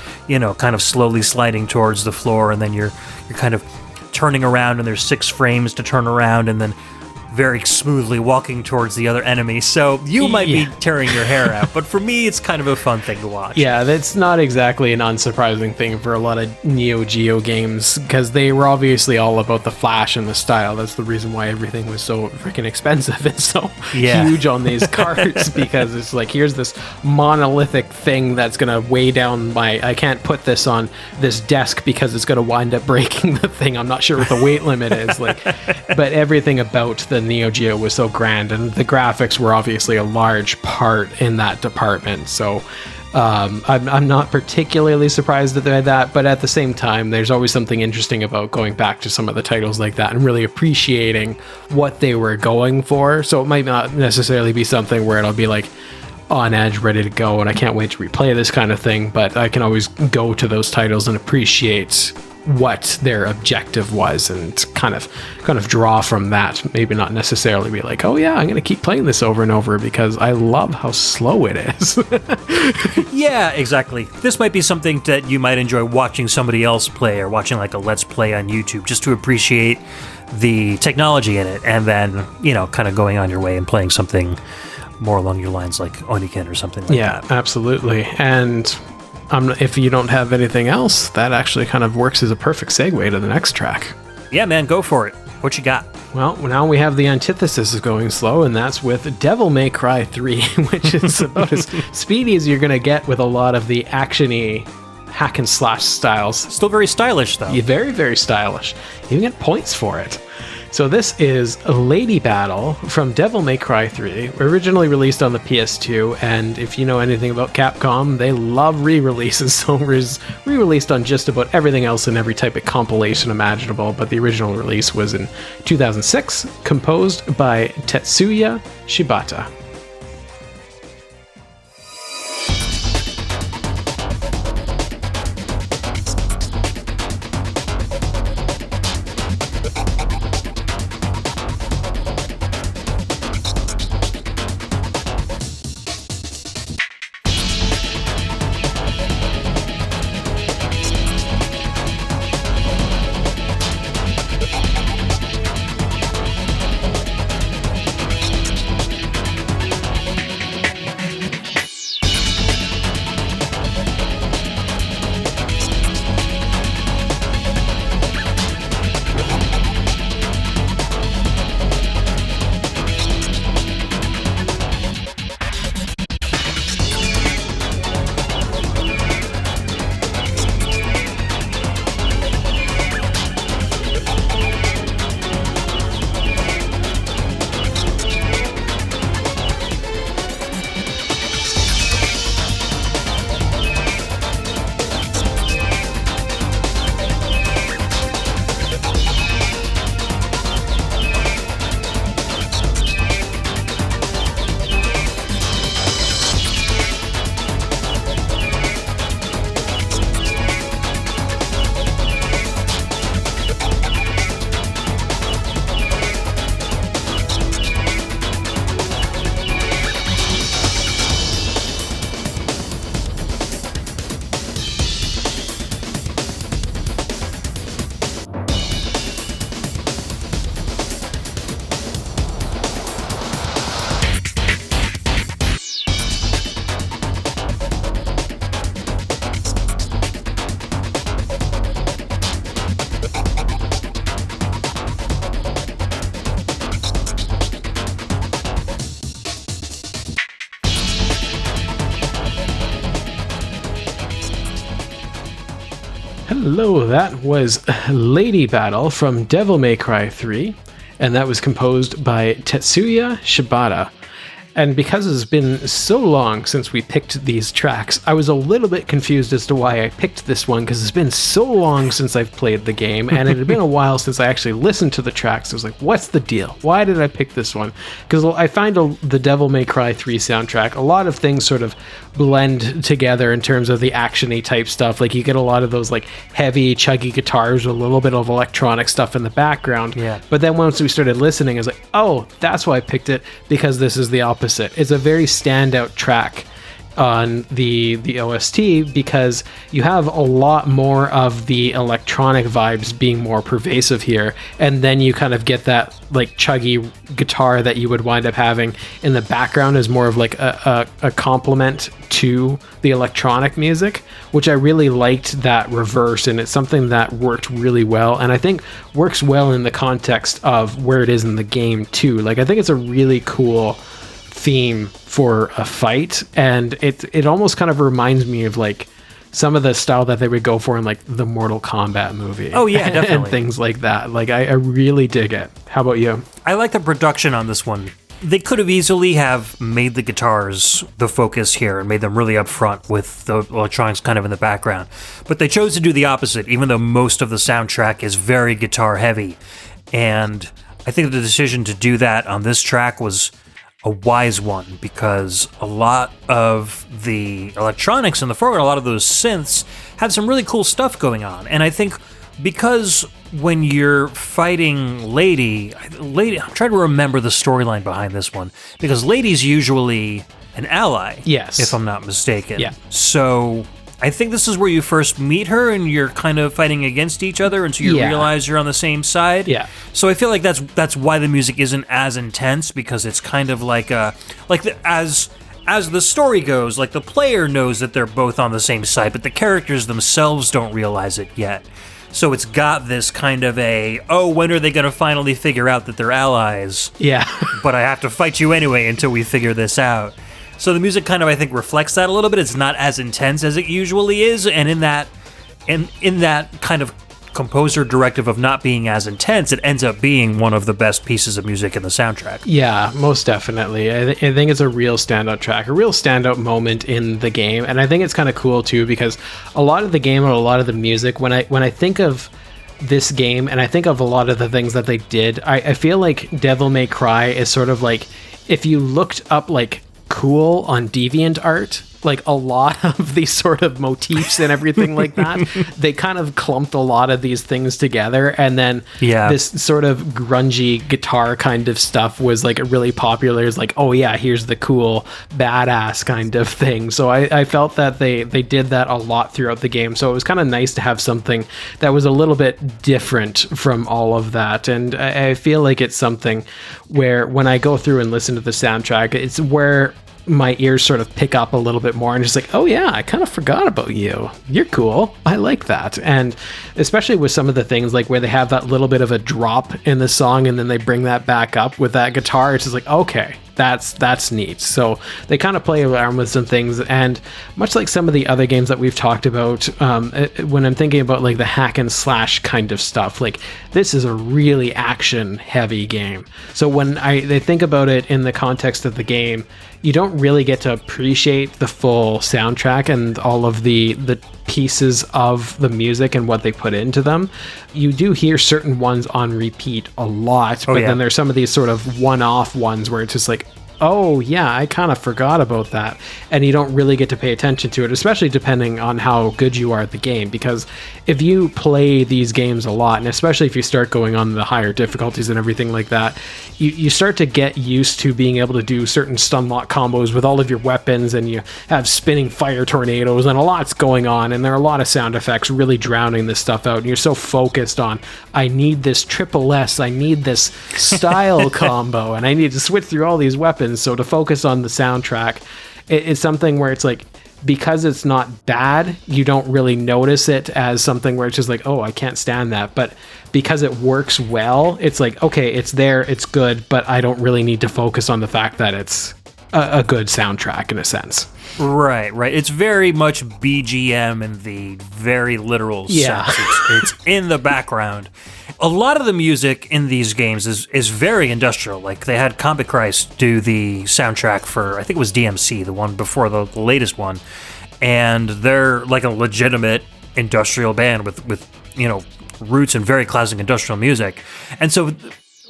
kind of slowly sliding towards the floor, and then you're kind of turning around, and there's 6 frames to turn around, and then very smoothly walking towards the other enemy. So you might be tearing your hair out, but for me, it's kind of a fun thing to watch. Yeah, that's not exactly an unsurprising thing for a lot of Neo Geo games, because they were obviously all about the flash and the style. That's the reason why everything was so freaking expensive and so huge on these carts, because it's like, here's this monolithic thing that's going to weigh down I can't put this on this desk because it's going to wind up breaking the thing. I'm not sure what the weight limit is. But everything about the Neo Geo was so grand, and the graphics were obviously a large part in that department. So I'm not particularly surprised by that, but at the same time, there's always something interesting about going back to some of the titles like that and really appreciating what they were going for. So it might not necessarily be something where it'll be like on edge, ready to go, and I can't wait to replay this kind of thing, but I can always go to those titles and appreciate what their objective was and kind of draw from that. Maybe not necessarily be like, oh yeah, I'm going to keep playing this over and over because I love how slow it is. Yeah, exactly. This might be something that you might enjoy watching somebody else play, or watching like a Let's Play on YouTube, just to appreciate the technology in it, and then, kind of going on your way and playing something more along your lines like Oniken or something like that. Yeah, absolutely. And if you don't have anything else, that actually kind of works as a perfect segue to the next track. Yeah, man, go for it. What you got? Well, now we have the antithesis of going slow, and that's with Devil May Cry 3, which is about as speedy as you're going to get with a lot of the action-y hack and slash styles. Still very stylish, though. Yeah, very, very stylish. You get points for it. So this is Lady Battle from Devil May Cry 3, originally released on the PS2, and if you know anything about Capcom, they love re-releases, so it was re-released on just about everything else and every type of compilation imaginable, but the original release was in 2006, composed by Tetsuya Shibata. Hello, that was Lady Battle from Devil May Cry 3, and that was composed by Tetsuya Shibata. And because it's been so long since we picked these tracks, I was a little bit confused as to why I picked this one, because it's been so long since I've played the game, and it had been a while since I actually listened to the tracks. I was like, what's the deal? Why did I pick this one? Because I find the Devil May Cry 3 soundtrack, a lot of things sort of blend together in terms of the action-y type stuff. Like, you get a lot of those like heavy, chuggy guitars with a little bit of electronic stuff in the background. Yeah. But then once we started listening, I was like, oh, that's why I picked it, because this is the opposite. It's a very standout track, on the OST, because you have a lot more of the electronic vibes being more pervasive here, and then you kind of get that like chuggy guitar that you would wind up having in the background as more of like a complement to the electronic music, which I really liked that reverse, and it's something that worked really well, and I think works well in the context of where it is in the game too. Like, I think it's a really cool theme for a fight, and it almost kind of reminds me of like some of the style that they would go for in like the Mortal Kombat movie. Oh yeah, definitely. And things like that. Like, I really dig it. How about you? I like the production on this one. They could have easily have made the guitars the focus here and made them really up front with the electronics kind of in the background. But they chose to do the opposite, even though most of the soundtrack is very guitar heavy. And I think the decision to do that on this track was a wise one, because a lot of the electronics in the foreground, a lot of those synths, have some really cool stuff going on. And I think because when you're fighting Lady, I'm trying to remember the storyline behind this one, because Lady's usually an ally, yes, if I'm not mistaken. Yeah. So I think this is where you first meet her, and you're kind of fighting against each other until you realize you're on the same side. Yeah. So I feel like that's why the music isn't as intense, because it's kind of like as the story goes, like the player knows that they're both on the same side, but the characters themselves don't realize it yet. So it's got this kind of when are they going to finally figure out that they're allies? Yeah. But I have to fight you anyway until we figure this out. So the music kind of, I think, reflects that a little bit. It's not as intense as it usually is, and in that kind of composer directive of not being as intense, it ends up being one of the best pieces of music in the soundtrack. Yeah, most definitely. I think it's a real standout track, a real standout moment in the game, and I think it's kind of cool too, because a lot of the game and a lot of the music, when I think of this game and I think of a lot of the things that they did, I feel like Devil May Cry is sort of like if you looked up like cool on DeviantArt, like a lot of these sort of motifs and everything like that, they kind of clumped a lot of these things together, and then this sort of grungy guitar kind of stuff was like really popular. It's like, oh yeah, here's the cool badass kind of thing. So I felt that they did that a lot throughout the game, so it was kind of nice to have something that was a little bit different from all of that. And I feel like it's something where when I go through and listen to the soundtrack, it's where my ears sort of pick up a little bit more and just like, oh yeah, I kind of forgot about you. You're cool. I like that. And especially with some of the things like where they have that little bit of a drop in the song and then they bring that back up with that guitar, it's just like, okay, that's neat. So they kind of play around with some things, and much like some of the other games that we've talked about, when I'm thinking about like the hack and slash kind of stuff, like this is a really action heavy game. So when they think about it in the context of the game, you don't really get to appreciate the full soundtrack and all of the pieces of the music and what they put into them. You do hear certain ones on repeat a lot, but then there's some of these sort of one-off ones where it's just like, oh yeah, I kind of forgot about that, and you don't really get to pay attention to it, especially depending on how good you are at the game, because if you play these games a lot, and especially if you start going on the higher difficulties and everything like that, you start to get used to being able to do certain stun lock combos with all of your weapons, and you have spinning fire tornadoes and a lot's going on, and there are a lot of sound effects really drowning this stuff out, and you're so focused on, I need this triple S, I need this style combo, and I need to switch through all these weapons. So to focus on the soundtrack, it's something where it's like, because it's not bad, you don't really notice it as something where it's just like, oh, I can't stand that. But because it works well, it's like, okay, it's there, it's good, but I don't really need to focus on the fact that it's a good soundtrack in a sense. Right. It's very much BGM in the very literal sense. It's in the background. A lot of the music in these games is very industrial. Like they had Comic Christ do the soundtrack for, I think it was DMC, the one before the latest one, and they're like a legitimate industrial band with roots in very classic industrial music. And so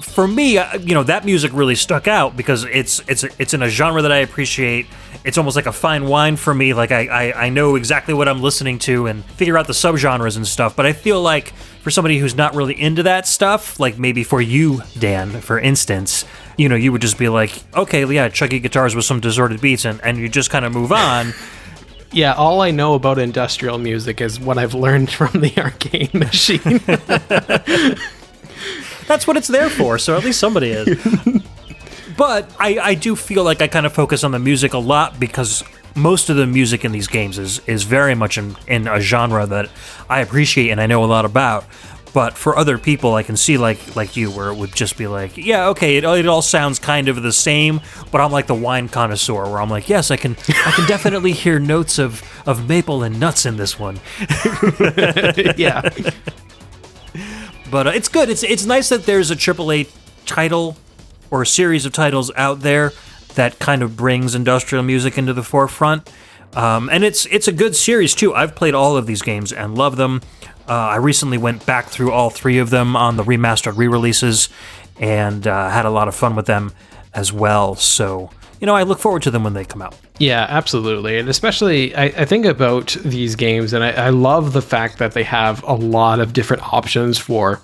for me, that music really stuck out because it's in a genre that I appreciate. It's almost like a fine wine for me. Like I know exactly what I'm listening to and figure out the subgenres and stuff. But I feel like for somebody who's not really into that stuff, like maybe for you, Dan, for instance, you know, you would just be like, okay, yeah, chuggy guitars with some distorted beats, and you just kind of move on. Yeah, all I know about industrial music is what I've learned from the arcade machine. That's what it's there for, so at least somebody is. But I do feel like I kind of focus on the music a lot because most of the music in these games is very much in a genre that I appreciate and I know a lot about. But for other people, I can see like you, where it would just be like, yeah, okay, it all sounds kind of the same, but I'm like the wine connoisseur, where I'm like, yes, I can definitely hear notes of maple and nuts in this one. Yeah. But it's good. It's nice that there's a AAA title or a series of titles out there that kind of brings industrial music into the forefront. And it's a good series, too. I've played all of these games and love them. I recently went back through all 3 of them on the remastered re-releases and had a lot of fun with them as well. So, you know, I look forward to them when they come out. Yeah, absolutely. And especially, I think about these games, and I love the fact that they have a lot of different options for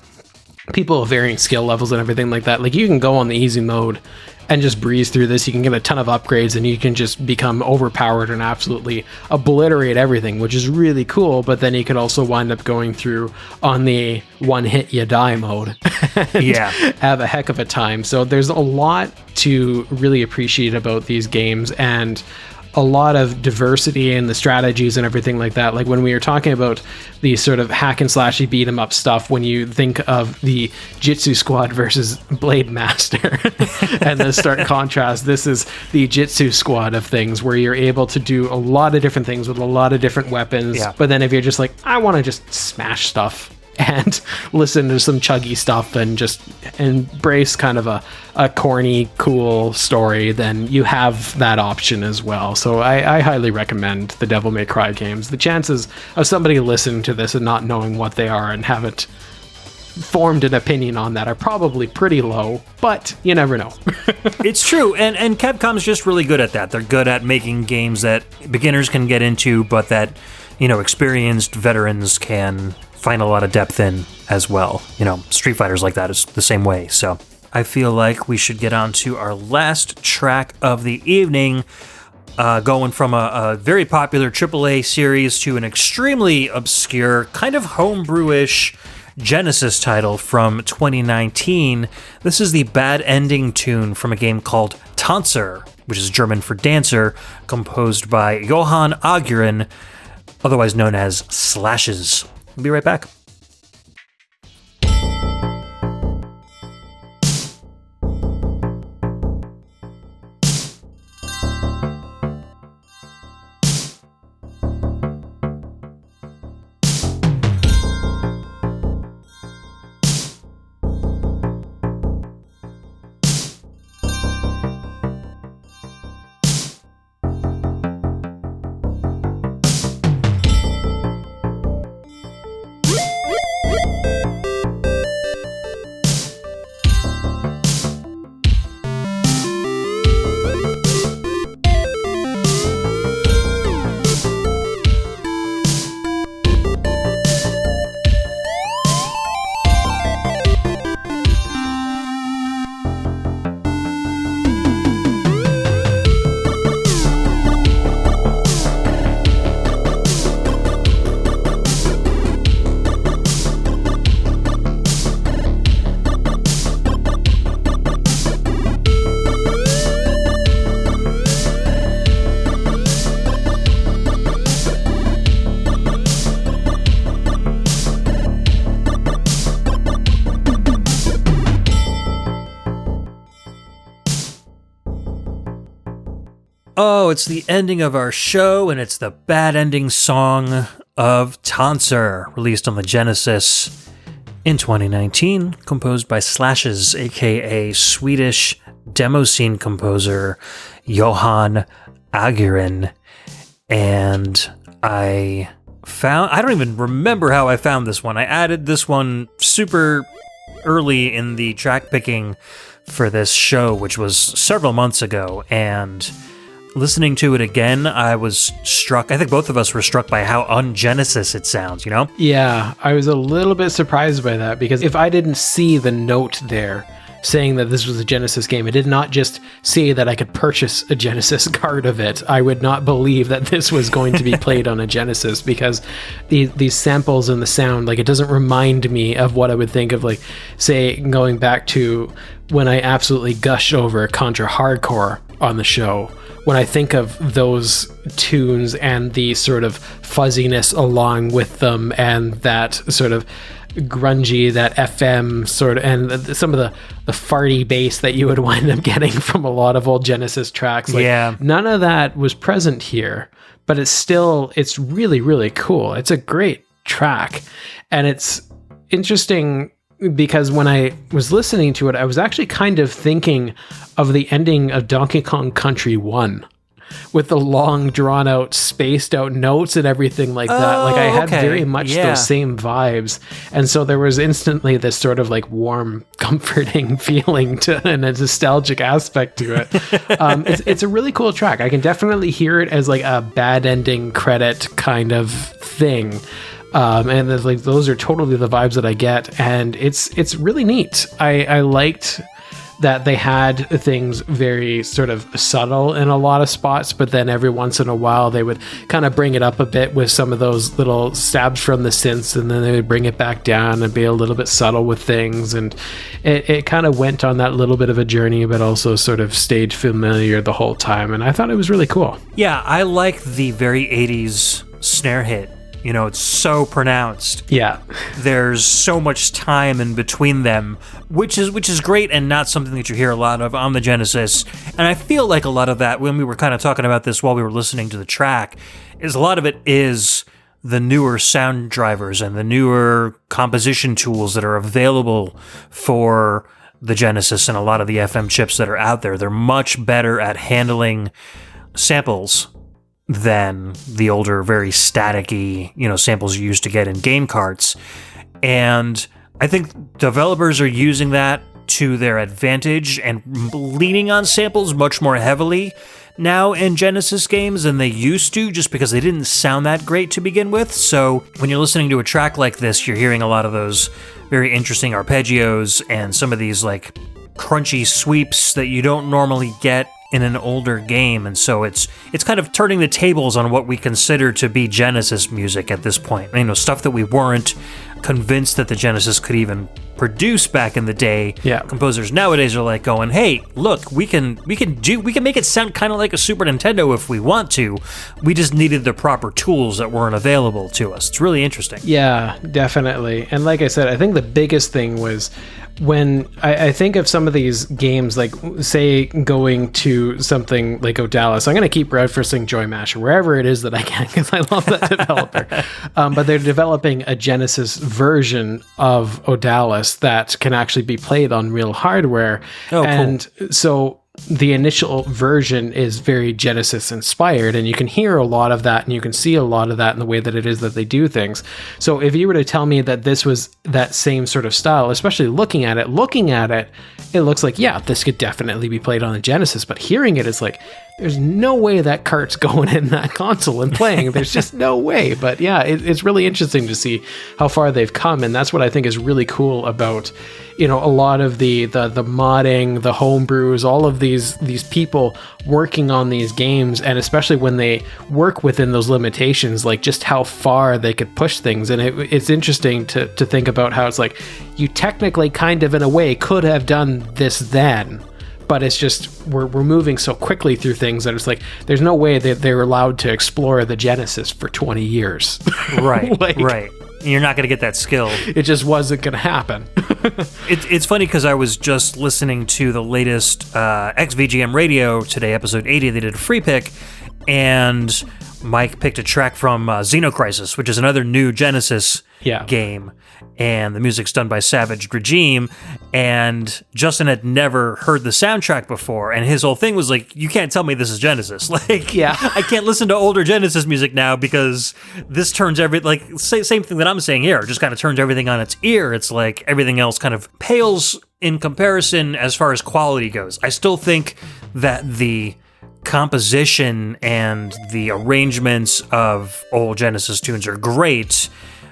people of varying skill levels and everything like that. Like, you can go on the easy mode and just breeze through this. You can get a ton of upgrades and you can just become overpowered and absolutely obliterate everything, which is really cool. But then you could also wind up going through on the one hit you die mode and have a heck of a time. So there's a lot to really appreciate about these games, and a lot of diversity in the strategies and everything like that. Like when we were talking about the sort of hack and slashy beat 'em up stuff, when you think of the Jitsu squad versus Blade Master and then stark contrast, this is the Jitsu squad of things, where you're able to do a lot of different things with a lot of different weapons. Yeah. But then if you're just like, I want to just smash stuff and listen to some chuggy stuff and just embrace kind of a corny, cool story, then you have that option as well. So I highly recommend the Devil May Cry games. The chances of somebody listening to this and not knowing what they are and haven't formed an opinion on that are probably pretty low, but you never know. It's true, and Capcom's just really good at that. They're good at making games that beginners can get into, but that, you know, experienced veterans can find a lot of depth in as well. You know, Street Fighter's like that, is the same way. So I feel like we should get on to our last track of the evening, going from a very popular AAA series to an extremely obscure, kind of homebrewish Genesis title from 2019. This is the Bad Ending tune from a game called Tanzer, which is German for dancer, composed by Johann Agurin, otherwise known as Slashes. We'll be right back. Oh, it's the ending of our show, and it's the bad ending song of Tanzer, released on the Genesis in 2019, composed by Slashes, aka Swedish demo scene composer Johann Agurin. And I don't even remember how I found this one. I added this one super early in the track picking for this show, which was several months ago, and listening to it again, I was struck. I think both of us were struck by how un-Genesis it sounds, you know? Yeah, I was a little bit surprised by that, because if I didn't see the note there saying that this was a Genesis game, it did not just say that I could purchase a Genesis card of it, I would not believe that this was going to be played on a Genesis, because these samples and the sound, like, it doesn't remind me of what I would think of, like, say, going back to when I absolutely gushed over Contra Hardcore on the show. When I think of those tunes and the sort of fuzziness along with them, and that sort of grungy, that FM sort of, and some of the farty bass that you would wind up getting from a lot of old Genesis tracks. Like, yeah. None of that was present here, but it's really, really cool. It's a great track. And it's interesting because when I was listening to it, I was actually kind of thinking of the ending of Donkey Kong Country 1. With the long, drawn-out, spaced-out notes and everything like that. Like, I had very much those same vibes. And so there was instantly this sort of, like, warm, comforting feeling and a nostalgic aspect to it. It's a really cool track. I can definitely hear it as, like, a bad ending credit kind of thing. And there's, like, those are totally the vibes that I get. And it's really neat. I liked that they had things very sort of subtle in a lot of spots, but then every once in a while they would kind of bring it up a bit with some of those little stabs from the synths, and then they would bring it back down and be a little bit subtle with things. And it kind of went on that little bit of a journey, but also sort of stayed familiar the whole time. And I thought it was really cool. Yeah, I like the very 80s snare hit. You know, it's so pronounced. Yeah. There's so much time in between them, which is great and not something that you hear a lot of on the Genesis. And I feel like a lot of that, when we were kind of talking about this while we were listening to the track, is a lot of it is the newer sound drivers and the newer composition tools that are available for the Genesis and a lot of the FM chips that are out there. They're much better at handling samples than the older, very staticky, samples you used to get in game carts. And I think developers are using that to their advantage and leaning on samples much more heavily now in Genesis games than they used to, just because they didn't sound that great to begin with. So when you're listening to a track like this, you're hearing a lot of those very interesting arpeggios and some of these like crunchy sweeps that you don't normally get in an older game. And so it's kind of turning the tables on what we consider to be Genesis music at this point. Stuff that we weren't convinced that the Genesis could even produce back in the day. Yeah. Composers nowadays are like going, hey, look, we can make it sound kind of like a Super Nintendo if we want to. We just needed the proper tools that weren't available to us. It's really interesting. Yeah, definitely. And like I said, I think the biggest thing was when I think of some of these games, like say going to something like Odalis, I'm going to keep referencing Joy Mash wherever it is that I can, because I love that developer. But they're developing a Genesis version of Odalis that can actually be played on real hardware. Oh, and cool. So the initial version is very Genesis inspired, and you can hear a lot of that and you can see a lot of that in the way that it is that they do things. So if you were to tell me that this was that same sort of style, especially looking at it, it looks like, yeah, this could definitely be played on the Genesis, but hearing it is like, there's no way that cart's going in that console and playing. There's just no way. But yeah, it's really interesting to see how far they've come. And that's what I think is really cool about, a lot of the modding, the homebrews, all of these people working on these games. And especially when they work within those limitations, like just how far they could push things. And it's interesting to think about how it's like, you technically kind of in a way could have done this then. But it's just, we're moving so quickly through things that it's like, there's no way that they're allowed to explore the Genesis for 20 years. Right, right. You're not going to get that skill. It just wasn't going to happen. It's funny because I was just listening to the latest XVGM Radio today, episode 80. They did a free pick, and Mike picked a track from Xenocrisis, which is another new Genesis game. And the music's done by Savage Regime, and Justin had never heard the soundtrack before, and his whole thing was like, you can't tell me this is Genesis. Like, yeah, I can't listen to older Genesis music now because this turns same thing that I'm saying here, just kind of turns everything on its ear. It's like everything else kind of pales in comparison as far as quality goes. I still think that the composition and the arrangements of old Genesis tunes are great,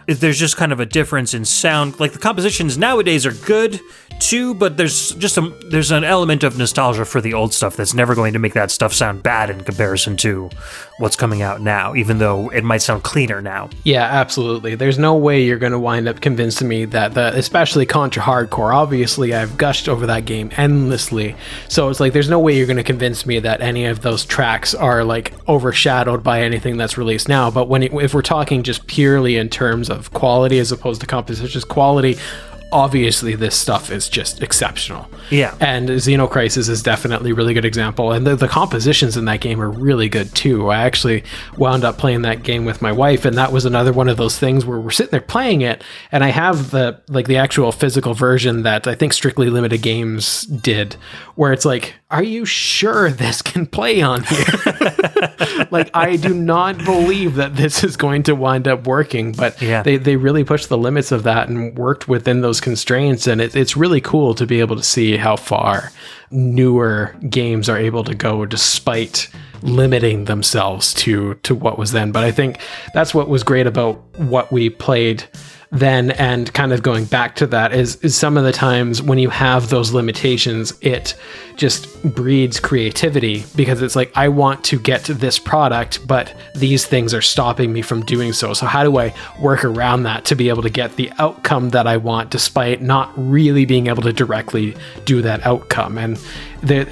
there's just kind of a difference in sound. Like, the compositions nowadays are good too, but there's an element of nostalgia for the old stuff that's never going to make that stuff sound bad in comparison to what's coming out now, even though it might sound cleaner now. Yeah, absolutely. There's no way you're going to wind up convincing me that especially Contra Hardcore, obviously I've gushed over that game endlessly, so it's like there's no way you're going to convince me that any of those tracks are like overshadowed by anything that's released now. But if we're talking just purely in terms of quality as opposed to compositions quality, obviously this stuff is just exceptional. Yeah. And Xenocrisis is definitely a really good example. And the compositions in that game are really good too. I actually wound up playing that game with my wife, and that was another one of those things where we're sitting there playing it, and I have the actual physical version that I think Strictly Limited Games did, where it's like, are you sure this can play on here? Like, I do not believe that this is going to wind up working, but yeah. They really pushed the limits of that and worked within those constraints, and it's really cool to be able to see how far newer games are able to go despite limiting themselves to what was then. But I think that's what was great about what we played then, and kind of going back to that is some of the times when you have those limitations, it just breeds creativity, because it's like, I want to get to this product, but these things are stopping me from doing so. So how do I work around that to be able to get the outcome that I want, despite not really being able to directly do that outcome? And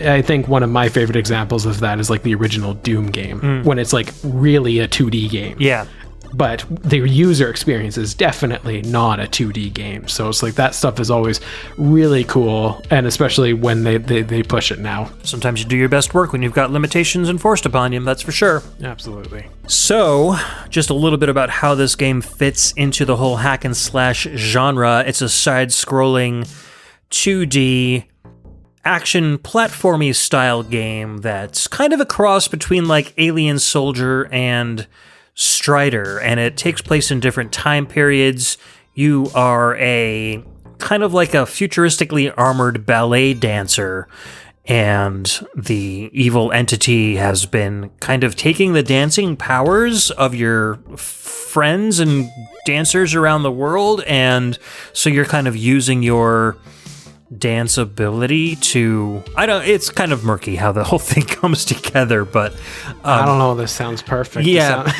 I think one of my favorite examples of that is like the original Doom game, when it's like really a 2D game. Yeah. But the user experience is definitely not a 2D game. So it's like, that stuff is always really cool, and especially when they push it now. Sometimes you do your best work when you've got limitations enforced upon you, that's for sure. Absolutely. So, just a little bit about how this game fits into the whole hack and slash genre. It's a side-scrolling 2D action platformy style game that's kind of a cross between like Alien Soldier and Strider, and it takes place in different time periods. You are a kind of like a futuristically armored ballet dancer, and the evil entity has been kind of taking the dancing powers of your friends and dancers around the world, and so you're kind of using your dance ability to, it's kind of murky how the whole thing comes together, but I don't know, this sounds perfect. Yeah.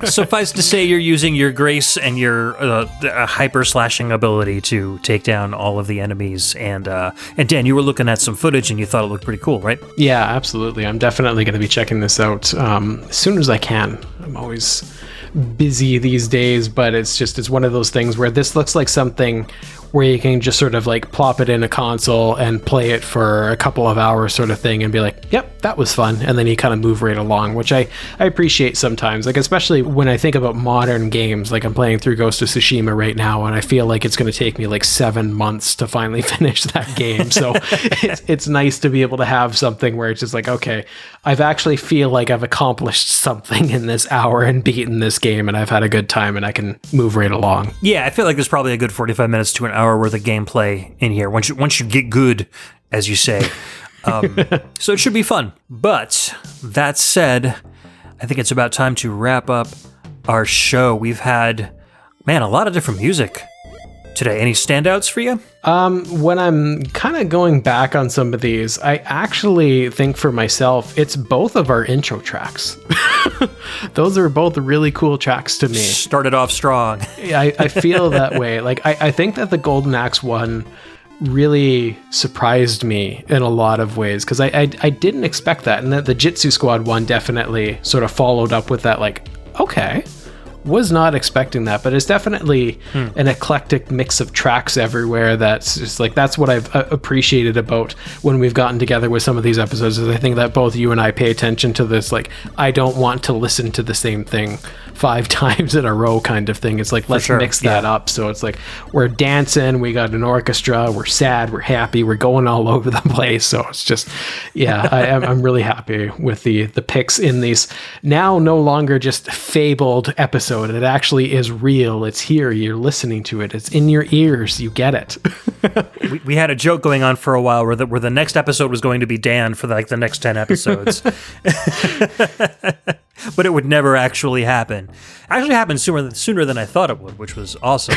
Suffice to say, you're using your grace and your hyper slashing ability to take down all of the enemies, and Dan, you were looking at some footage and you thought it looked pretty cool, right? Yeah, absolutely. I'm definitely going to be checking this out as soon as I can. I'm always busy these days, but it's one of those things where this looks like something where you can just sort of like plop it in a console and play it for a couple of hours sort of thing and be like, yep, that was fun. And then you kind of move right along, which I appreciate sometimes. Like, especially when I think about modern games, like I'm playing through Ghost of Tsushima right now, and I feel like it's going to take me like 7 months to finally finish that game. So it's nice to be able to have something where it's just like, okay, I've actually feel like I've accomplished something in this hour and beaten this game, and I've had a good time, and I can move right along. Yeah, I feel like there's probably a good 45 minutes to an hour worth of gameplay in here once you get good, as you say. So it should be fun. But that said, I think it's about time to wrap up our show. We've had, a lot of different music today. Any standouts for you? When I'm kind of going back on some of these, I actually think for myself, it's both of our intro tracks. Those are both really cool tracks to me. Started off strong. I feel that way. Like, I think that the Golden Axe one really surprised me in a lot of ways, because I didn't expect that. And the Jitsu Squad one definitely sort of followed up with that, like, okay, was not expecting that, but it's definitely an eclectic mix of tracks everywhere. That's just like, that's what I've appreciated about when we've gotten together with some of these episodes, is I think that both you and I pay attention to this. Like, I don't want to listen to the same thing 5 times in a row kind of thing. It's like, let's mix that up. So it's like we're dancing, we got an orchestra, we're sad, we're happy, we're going all over the place. So it's just, I'm really happy with the picks in these now no longer just fabled episode. It actually is real. It's here. You're listening to it. It's in your ears. You get it. we had a joke going on for a while where the next episode was going to be Dan for the next 10 episodes. But it would never actually happen. Actually happened sooner than I thought it would, which was awesome.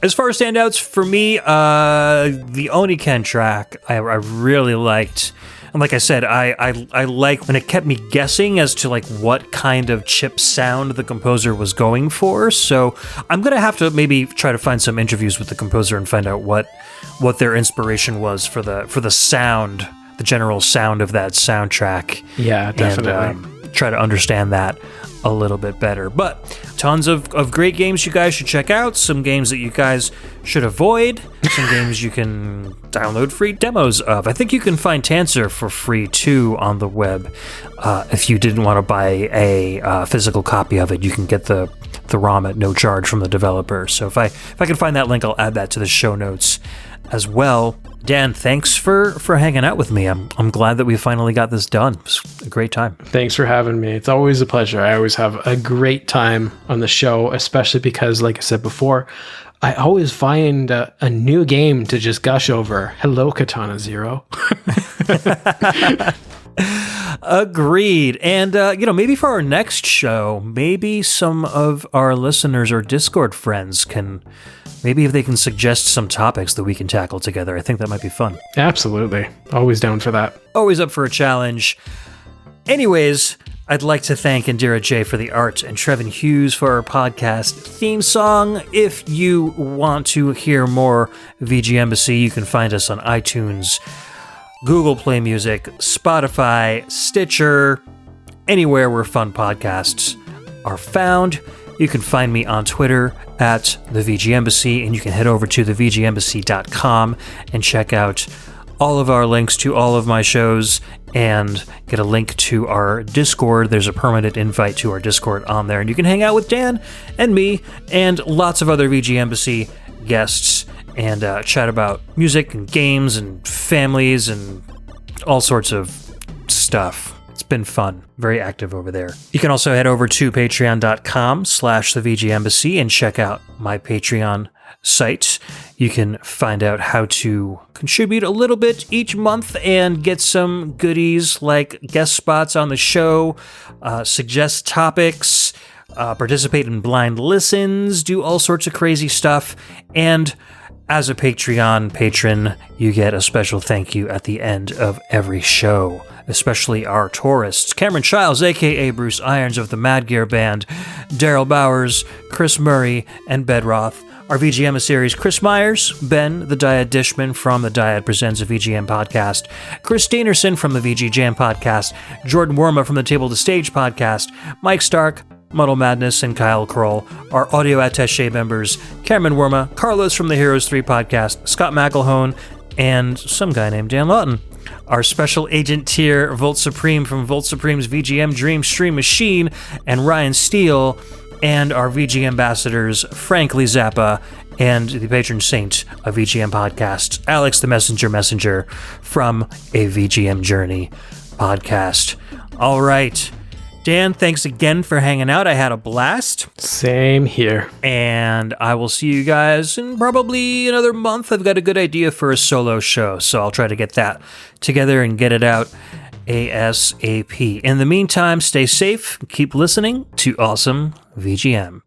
As far as standouts for me, the Oniken track I really liked. And like I said, I like when it kept me guessing as to what kind of chip sound the composer was going for. So I'm gonna have to maybe try to find some interviews with the composer and find out what their inspiration was for the sound, the general sound of that soundtrack. Yeah, definitely. And, try to understand that a little bit better. But tons of great games you guys should check out, some games that you guys should avoid, some games you can download free demos of. I think you can find Tanser for free too on the web. If you didn't want to buy a physical copy of it, you can get the ROM at no charge from the developer. So if I can find that link, I'll add that to the show notes as well. Dan, thanks for hanging out with me. I'm glad that we finally got this done. It was a great time. Thanks for having me. It's always a pleasure. I always have a great time on the show, especially because, like I said before, I always find a new game to just gush over. Hello, Katana Zero. Agreed. And, maybe for our next show, maybe some of our listeners or Discord friends maybe if they can suggest some topics that we can tackle together. I think that might be fun. Absolutely. Always down for that. Always up for a challenge. Anyways, I'd like to thank Indira J for the art and Trevin Hughes for our podcast theme song. If you want to hear more VGMbassy, you can find us on iTunes, Google Play Music, Spotify, Stitcher, anywhere where fun podcasts are found. You can find me on Twitter at the VGMbassy, and you can head over to thevgembassy.com and check out all of our links to all of my shows and get a link to our Discord. There's a permanent invite to our Discord on there, and you can hang out with Dan and me and lots of other VGMbassy guests and chat about music and games and families and all sorts of stuff. It's been fun. Very active over there. You can also head over to patreon.com/thevgembassy and check out my Patreon site. You can find out how to contribute a little bit each month and get some goodies like guest spots on the show, suggest topics, participate in blind listens, do all sorts of crazy stuff, and as a Patreon patron, you get a special thank you at the end of every show, especially our tourists. Cameron Childs, a.k.a. Bruce Irons of the Mad Gear Band, Daryl Bowers, Chris Murray, and Bedroth. Our VGM series, Chris Myers, Ben, the Dyad Dishman from the Dyad Presents a VGM podcast, Chris Steenerson from the VG Jam podcast, Jordan Worma from the Table to Stage podcast, Mike Stark, Muddle Madness, and Kyle Kroll, our audio attaché members, Cameron Worma, Carlos from the Heroes 3 podcast, Scott McElhone, and some guy named Dan Laughton. Our special agent tier, Volt Supreme from Volt Supreme's VGM Dream Stream Machine, and Ryan Steele, and our VG ambassadors, Frank Lee Zappa, and the patron saint of VGM podcasts, Alex the Messenger from a VGM Journey podcast. All right. Dan, thanks again for hanging out. I had a blast. Same here. And I will see you guys in probably another month. I've got a good idea for a solo show, so I'll try to get that together and get it out ASAP. In the meantime, stay safe, keep listening to awesome VGM.